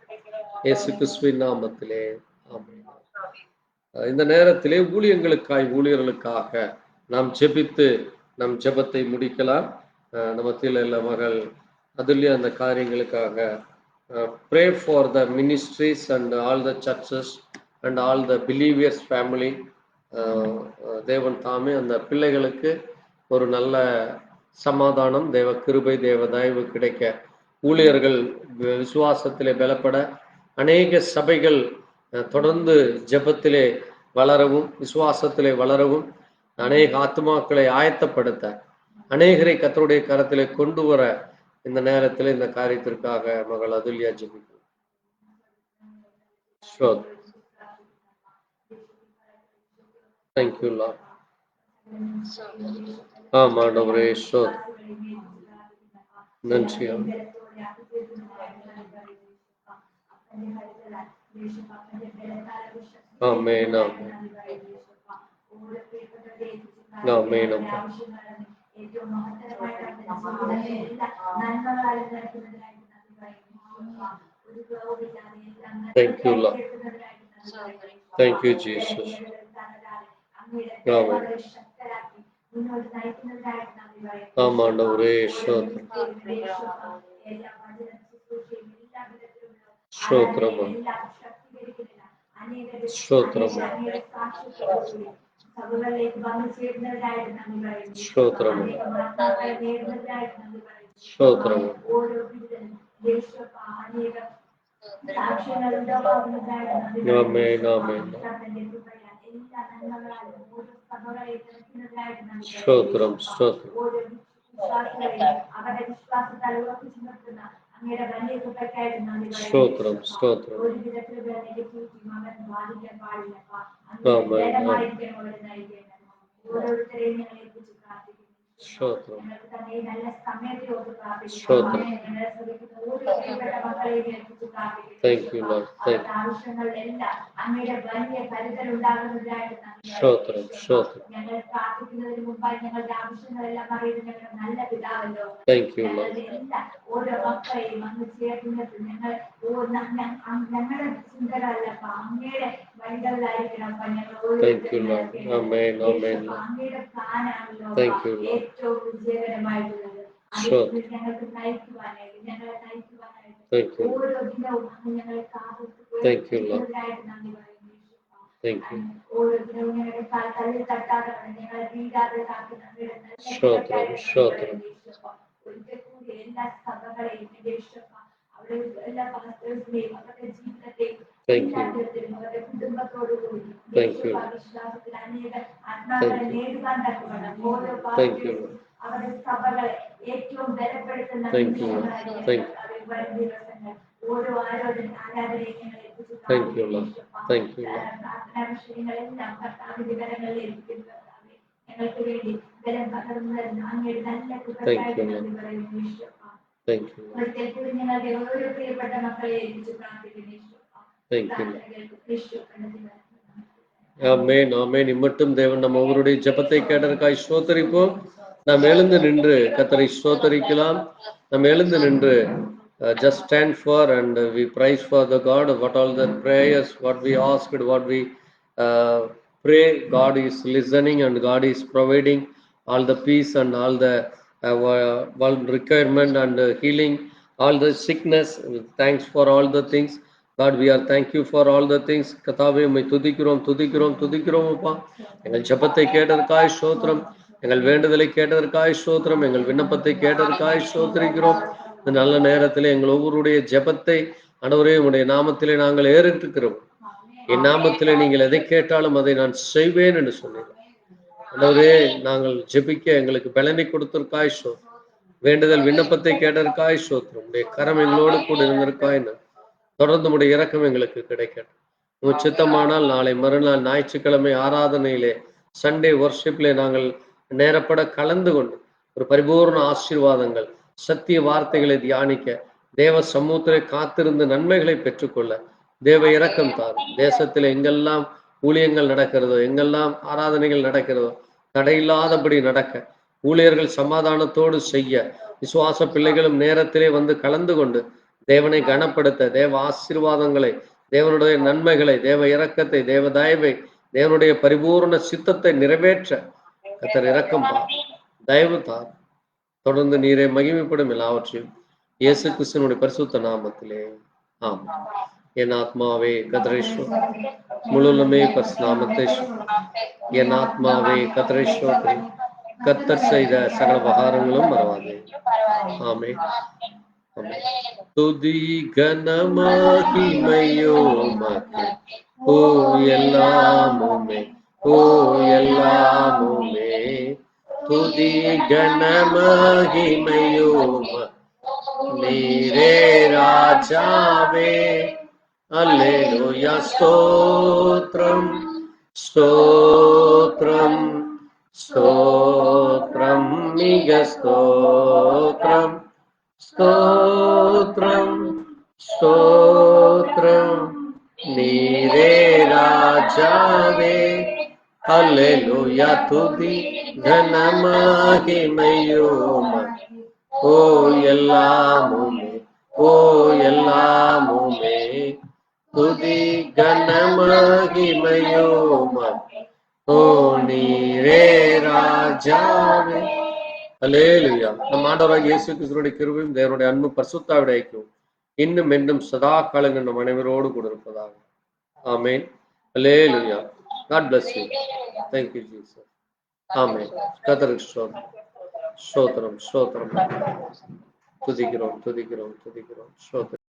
இயேசு கிறிஸ்துவின் நாமத்திலே ஆமென். இந்த நேரத்திலே ஊழியர்களுக்காக நாம் ஜெபித்து நம் ஜெபத்தை முடிக்கலாம். நமத்தில் உள்ள மகள் அதுலயே அந்த காரியங்களுக்காக pray for the ministries and all the churches and all the believers family. தேவன் தாமே அந்த பிள்ளைகளுக்கு ஒரு நல்ல சமாதானம் தேவ கிருபை தேவ தயவு கிடைக்க ஊழியர்கள் விசுவாசத்திலே பலப்பட அநேக சபைகள் தொடர்ந்து ஜெபத்திலே வளரவும் விசுவாசத்திலே வளரவும் அநேக ஆத்துமாக்களை ஆயத்தப்படுத்த அநேகரை கர்த்தருடைய கரத்திலே கொண்டு வர இந்த நேரத்தில் இந்த காரியத்திற்காக மகள் அதுல்யா ஜெபிக்கும். Thank you Lord. ஆமாண்டவரே நன்றி. ஆமென் ஆமென் ஆமென். Thank you Lord. Thank you Jesus. Amen. ஆமாண்டவரே ஸ்தோத்திரம் ஸ்தோத்திரம் ஸ்தோத்திரம் ஸ்தோத்திரம். ஆமென் ஆமென். ஸ்தோத்திரம் ஸ்தோத்திரம். ஸ்தோத்திரம் ஸ்தோத்திரம். ஆமென். ஸ்தோத்திரம். ഞങ്ങൾക്ക് തന്നെ ഈ നല്ല സമയത്തെ ഓർത്ത് പ്രാർത്ഥിക്കുന്നു. ஸ்தோத்திரம். ഞങ്ങളെ ശ്രമിക്കുന്ന ഓരോ പ്രിയപ്പെട്ട മക്കളെ ഏൽപ്പിച്ച് പ്രാർത്ഥിക്കുന്നു. Thank you, Lord. Thank അവരുടെ ആവശ്യങ്ങളിലെല്ലാം അങ്ങയുടെ വലിയ കരുതൽ ഉണ്ടാകുന്നതിനായിട്ട് നന്ദി ஸ்தோத்திரம். പറയുന്നു. ஸ்தோத்திரம். ഞങ്ങൾ പ്രാർത്ഥിക്കുന്നതിന് മുമ്പായി ഞങ്ങളുടെ ആവശ്യങ്ങളെല്ലാം അറിയുന്ന ഞങ്ങളുടെ നല്ല പിതാവല്ലോ. Thank you, Lord. ഞങ്ങളുടെ എല്ലാ ഓരോ മക്കളെയും അങ്ങ് ചേർക്കുന്നത് ഞങ്ങൾ ഞങ്ങളുടെ ചിന്തകളല്ലപ്പ അങ്ങയുടെ വഴികളിലായിരിക്കണം. ഞങ്ങൾ Thank you, Lord. Amen. Amen. അങ്ങയുടെ പ്ലാനാണല്ലോ Thank you, Lord. ഏറ്റവും വിജയകരമായിട്ടുള്ളത്. Sure. അതിൽ ഞങ്ങൾക്ക് നയിക്കുവാനായിട്ട് ഞങ്ങളെ നയിക്കുവാനായിട്ട് Thank you. ഓരോ ദിനവും അങ്ങ് ഞങ്ങളെ കാത്തിട്ട് Thank you, Lord. ഉയർത്തുന്നതിനായിട്ട് നന്ദി പറയുന്നു. Thank you. ഓരോ ദിനവും ഞങ്ങളുടെ തള്ളിൽ തട്ടാതെ ഞങ്ങളെ വീഴാതെ കാക്കുന്ന അങ്ങയുടെ നല്ല സ്തോത്രം. കൃപയ്ക്കായിട്ട് നന്ദി സ്തോത്രം. പറയുന്നു. ഒരിക്കൽ കൂടി എല്ലാ സഭകളെയും അവിടെ എല്ലാ പാസ്റ്റേഴ്സിനെയും അവരുടെ ജീവിതത്തെയും Thank you. എല്ലാത്തിലും അവരുടെ കുടുംബത്തോടുകൂടി Thank you. വിശ്വാസത്തിൽ അനേക ആത്മാക്കളെ Thank you. നേടുവാൻ തക്കവണ്ണം ഓരോ Thank you. പാസ്റ്റേഴ്സും അവരുടെ സഭകളെ ഏറ്റവും ബലപ്പെടുത്തുന്ന Thank you. നിമിഷങ്ങളായിരിക്കും. Thank you. അവരുടെ വരും ദിവസങ്ങൾ ഓരോ ആരാധനയും ഞങ്ങൾ ഏൽപ്പിച്ചു Thank you, Lord. Thank you, Lord. പ്രാർത്ഥനാ വിഷയങ്ങളെല്ലാം കർത്താവിന്റെ കരങ്ങളിൽ ഏൽപ്പിക്കുന്നു. കർത്താവേ, ഞങ്ങൾക്ക് വേണ്ടി ബലം പകർന്നു തരുന്ന അങ്ങയുടെ നല്ല കൃപയ്ക്കായിട്ട് Lord. നന്ദി പറയുന്നു. ഈശോപ്പാ. Thank you, Lord. ഒരിക്കൽ കൂടി ഞങ്ങളുടെ ഓരോ പ്രിയപ്പെട്ട മക്കളെ ഏൽപ്പിച്ച് പ്രാർത്ഥിക്കുന്നു. ഈശോപ്പാ. Thank you, Lord. പ്രാർത്ഥനകൾക്ക് ഈശോ കണ്ടതിനായി ஆமென். ஆமென். இம்மட்டும் தேவன் நம்ம ஒவ்வொருடைய ஜெபத்தை கேட்டதற்காய் ஸ்தோத்தரிப்போம். நாம் எழுந்து நின்று கர்த்தரை ஸ்தோத்தரிக்கலாம். நாம் எழுந்து நின்று just stand for and we praise for the God what all the prayers what we asked what we pray God is listening and God is providing all the peace and all the requirement and healing all the sickness. Thanks for all the things. God, we are thank you for all the things. கர்த்தாவே உம்மை துதிக்கிறோம் துதிக்கிறோம் துதிக்கிறோம் அப்பா. எங்கள் ஜெபத்தை கேட்டதற்காய் ஸ்தோத்திரம். எங்கள் வேண்டுதலை கேட்டதற்காய் ஸ்தோத்திரம். எங்கள் விண்ணப்பத்தை கேட்டதற்காய் ஸ்தோத்திரிக்கிறோம். இந்த நல்ல நேரத்திலே எங்கள் ஒவ்வொருடைய ஜெபத்தை ஆண்டவரே உம்முடைய நாமத்திலே நாங்கள் ஏறிட்டிருக்கிறோம். என் நாமத்திலே நீங்கள் எதை கேட்டாலும் அதை நான் செய்வேன் என்று சொன்னீர்கள். ஆண்டவரே நாங்கள் ஜெபிக்க எங்களுக்கு பலனை கொடுத்திருக்காய் ஸ்தோத்திரம். வேண்டுதல் விண்ணப்பத்தை கேட்டதற்காய் ஸ்தோத்திரம். உம்முடைய கரம் எங்களோடு கூட இருந்திருக்காய். தொடர்ந்து உடைய இரக்கம் எங்களுக்கு கிடைக்கட்டும். உங்க சித்தமானால் நாளை மறுநாள் ஞாயிற்றுக்கிழமை ஆராதனையிலே சண்டே வர்ஷிப்லே நாங்கள் நேரப்பட கலந்து கொண்டு ஒரு பரிபூர்ண ஆசீர்வாதங்கள் சத்திய வார்த்தைகளை தியானிக்க தேவ சமூகத்திலே காத்திருந்து நன்மைகளை பெற்றுக்கொள்ள தேவ இரக்கம் தாரும். தேசத்தில் எங்கெல்லாம் ஊழியங்கள் நடக்கிறதோ எங்கெல்லாம் ஆராதனைகள் நடக்கிறதோ தடையில்லாதபடி நடக்க ஊழியர்கள் சமாதானத்தோடு செய்ய விசுவாச பிள்ளைகளும் நேரத்திலே வந்து கலந்து கொண்டு தேவனை கனப்படுத்த தேவ ஆசீர்வாதங்களை தேவனுடைய நன்மைகளை தேவ இரக்கத்தை தேவ தயவை தேவனுடைய பரிபூர்ண சித்தத்தை நிறைவேற்ற கர்த்தர் இரக்கம் தயவு தார். தொடர்ந்து நீரை மகிமைப்படும் எல்லாவற்றையும் இயேசு கிறிஸ்துவினுடைய பரிசுத்த நாமத்திலே ஆமென். என் ஆத்மாவே கர்த்தரேஸ்வர் முழுமே பரிசுநாமத்தை என் ஆத்மாவே கர்த்தரேஸ்வரத்தை கர்த்தர் செய்த சகல உபகாரங்களும் மறவாதே. ஆமென். துதி கனமகிமையோமக்கு ஓ எல்லாமுமே ஓ எல்லாமுமே துதி கனமகிமையோம நீரே ராஜாவே அல்லேலூயா ஸ்தோத்ரம் ஸ்தோத்ரம் ஸ்தோத்ரம் மிக ஸ்தோத்ரம் ஸ்தோத்ரம் ஸ்தோத்ரம் நீரே ராஜாவே அல்லேலூயா துதி கனமகிமையோம ஓ எல்லாமுமே ஓ எல்லாமுமே துதி கனமகிமையோம ஓ நீரே ராஜாவே. அல்லேலூயா. நம் ஆண்டவராகிய இயேசு கிறிஸ்துவினுடைய கிருபையும் தேவனுடைய அன்பும் பரிசுத்தாவிடைய ஐக்கியமும் இன்னும் என்றும் சதா காலங்கள் நம் அனைவரோடு கூட இருப்பதாக. ஆமென். அல்லேலூயா. God bless you. Thank you, Jesus. ஆமென். கர்த்தருக்கு ஸ்தோத்திரம் ஸ்தோத்திரம் ஸ்தோத்திரம். துதிக்கிறோம் துதிக்கிறோம் துதிக்கிறோம் ஸ்தோத்திரம்.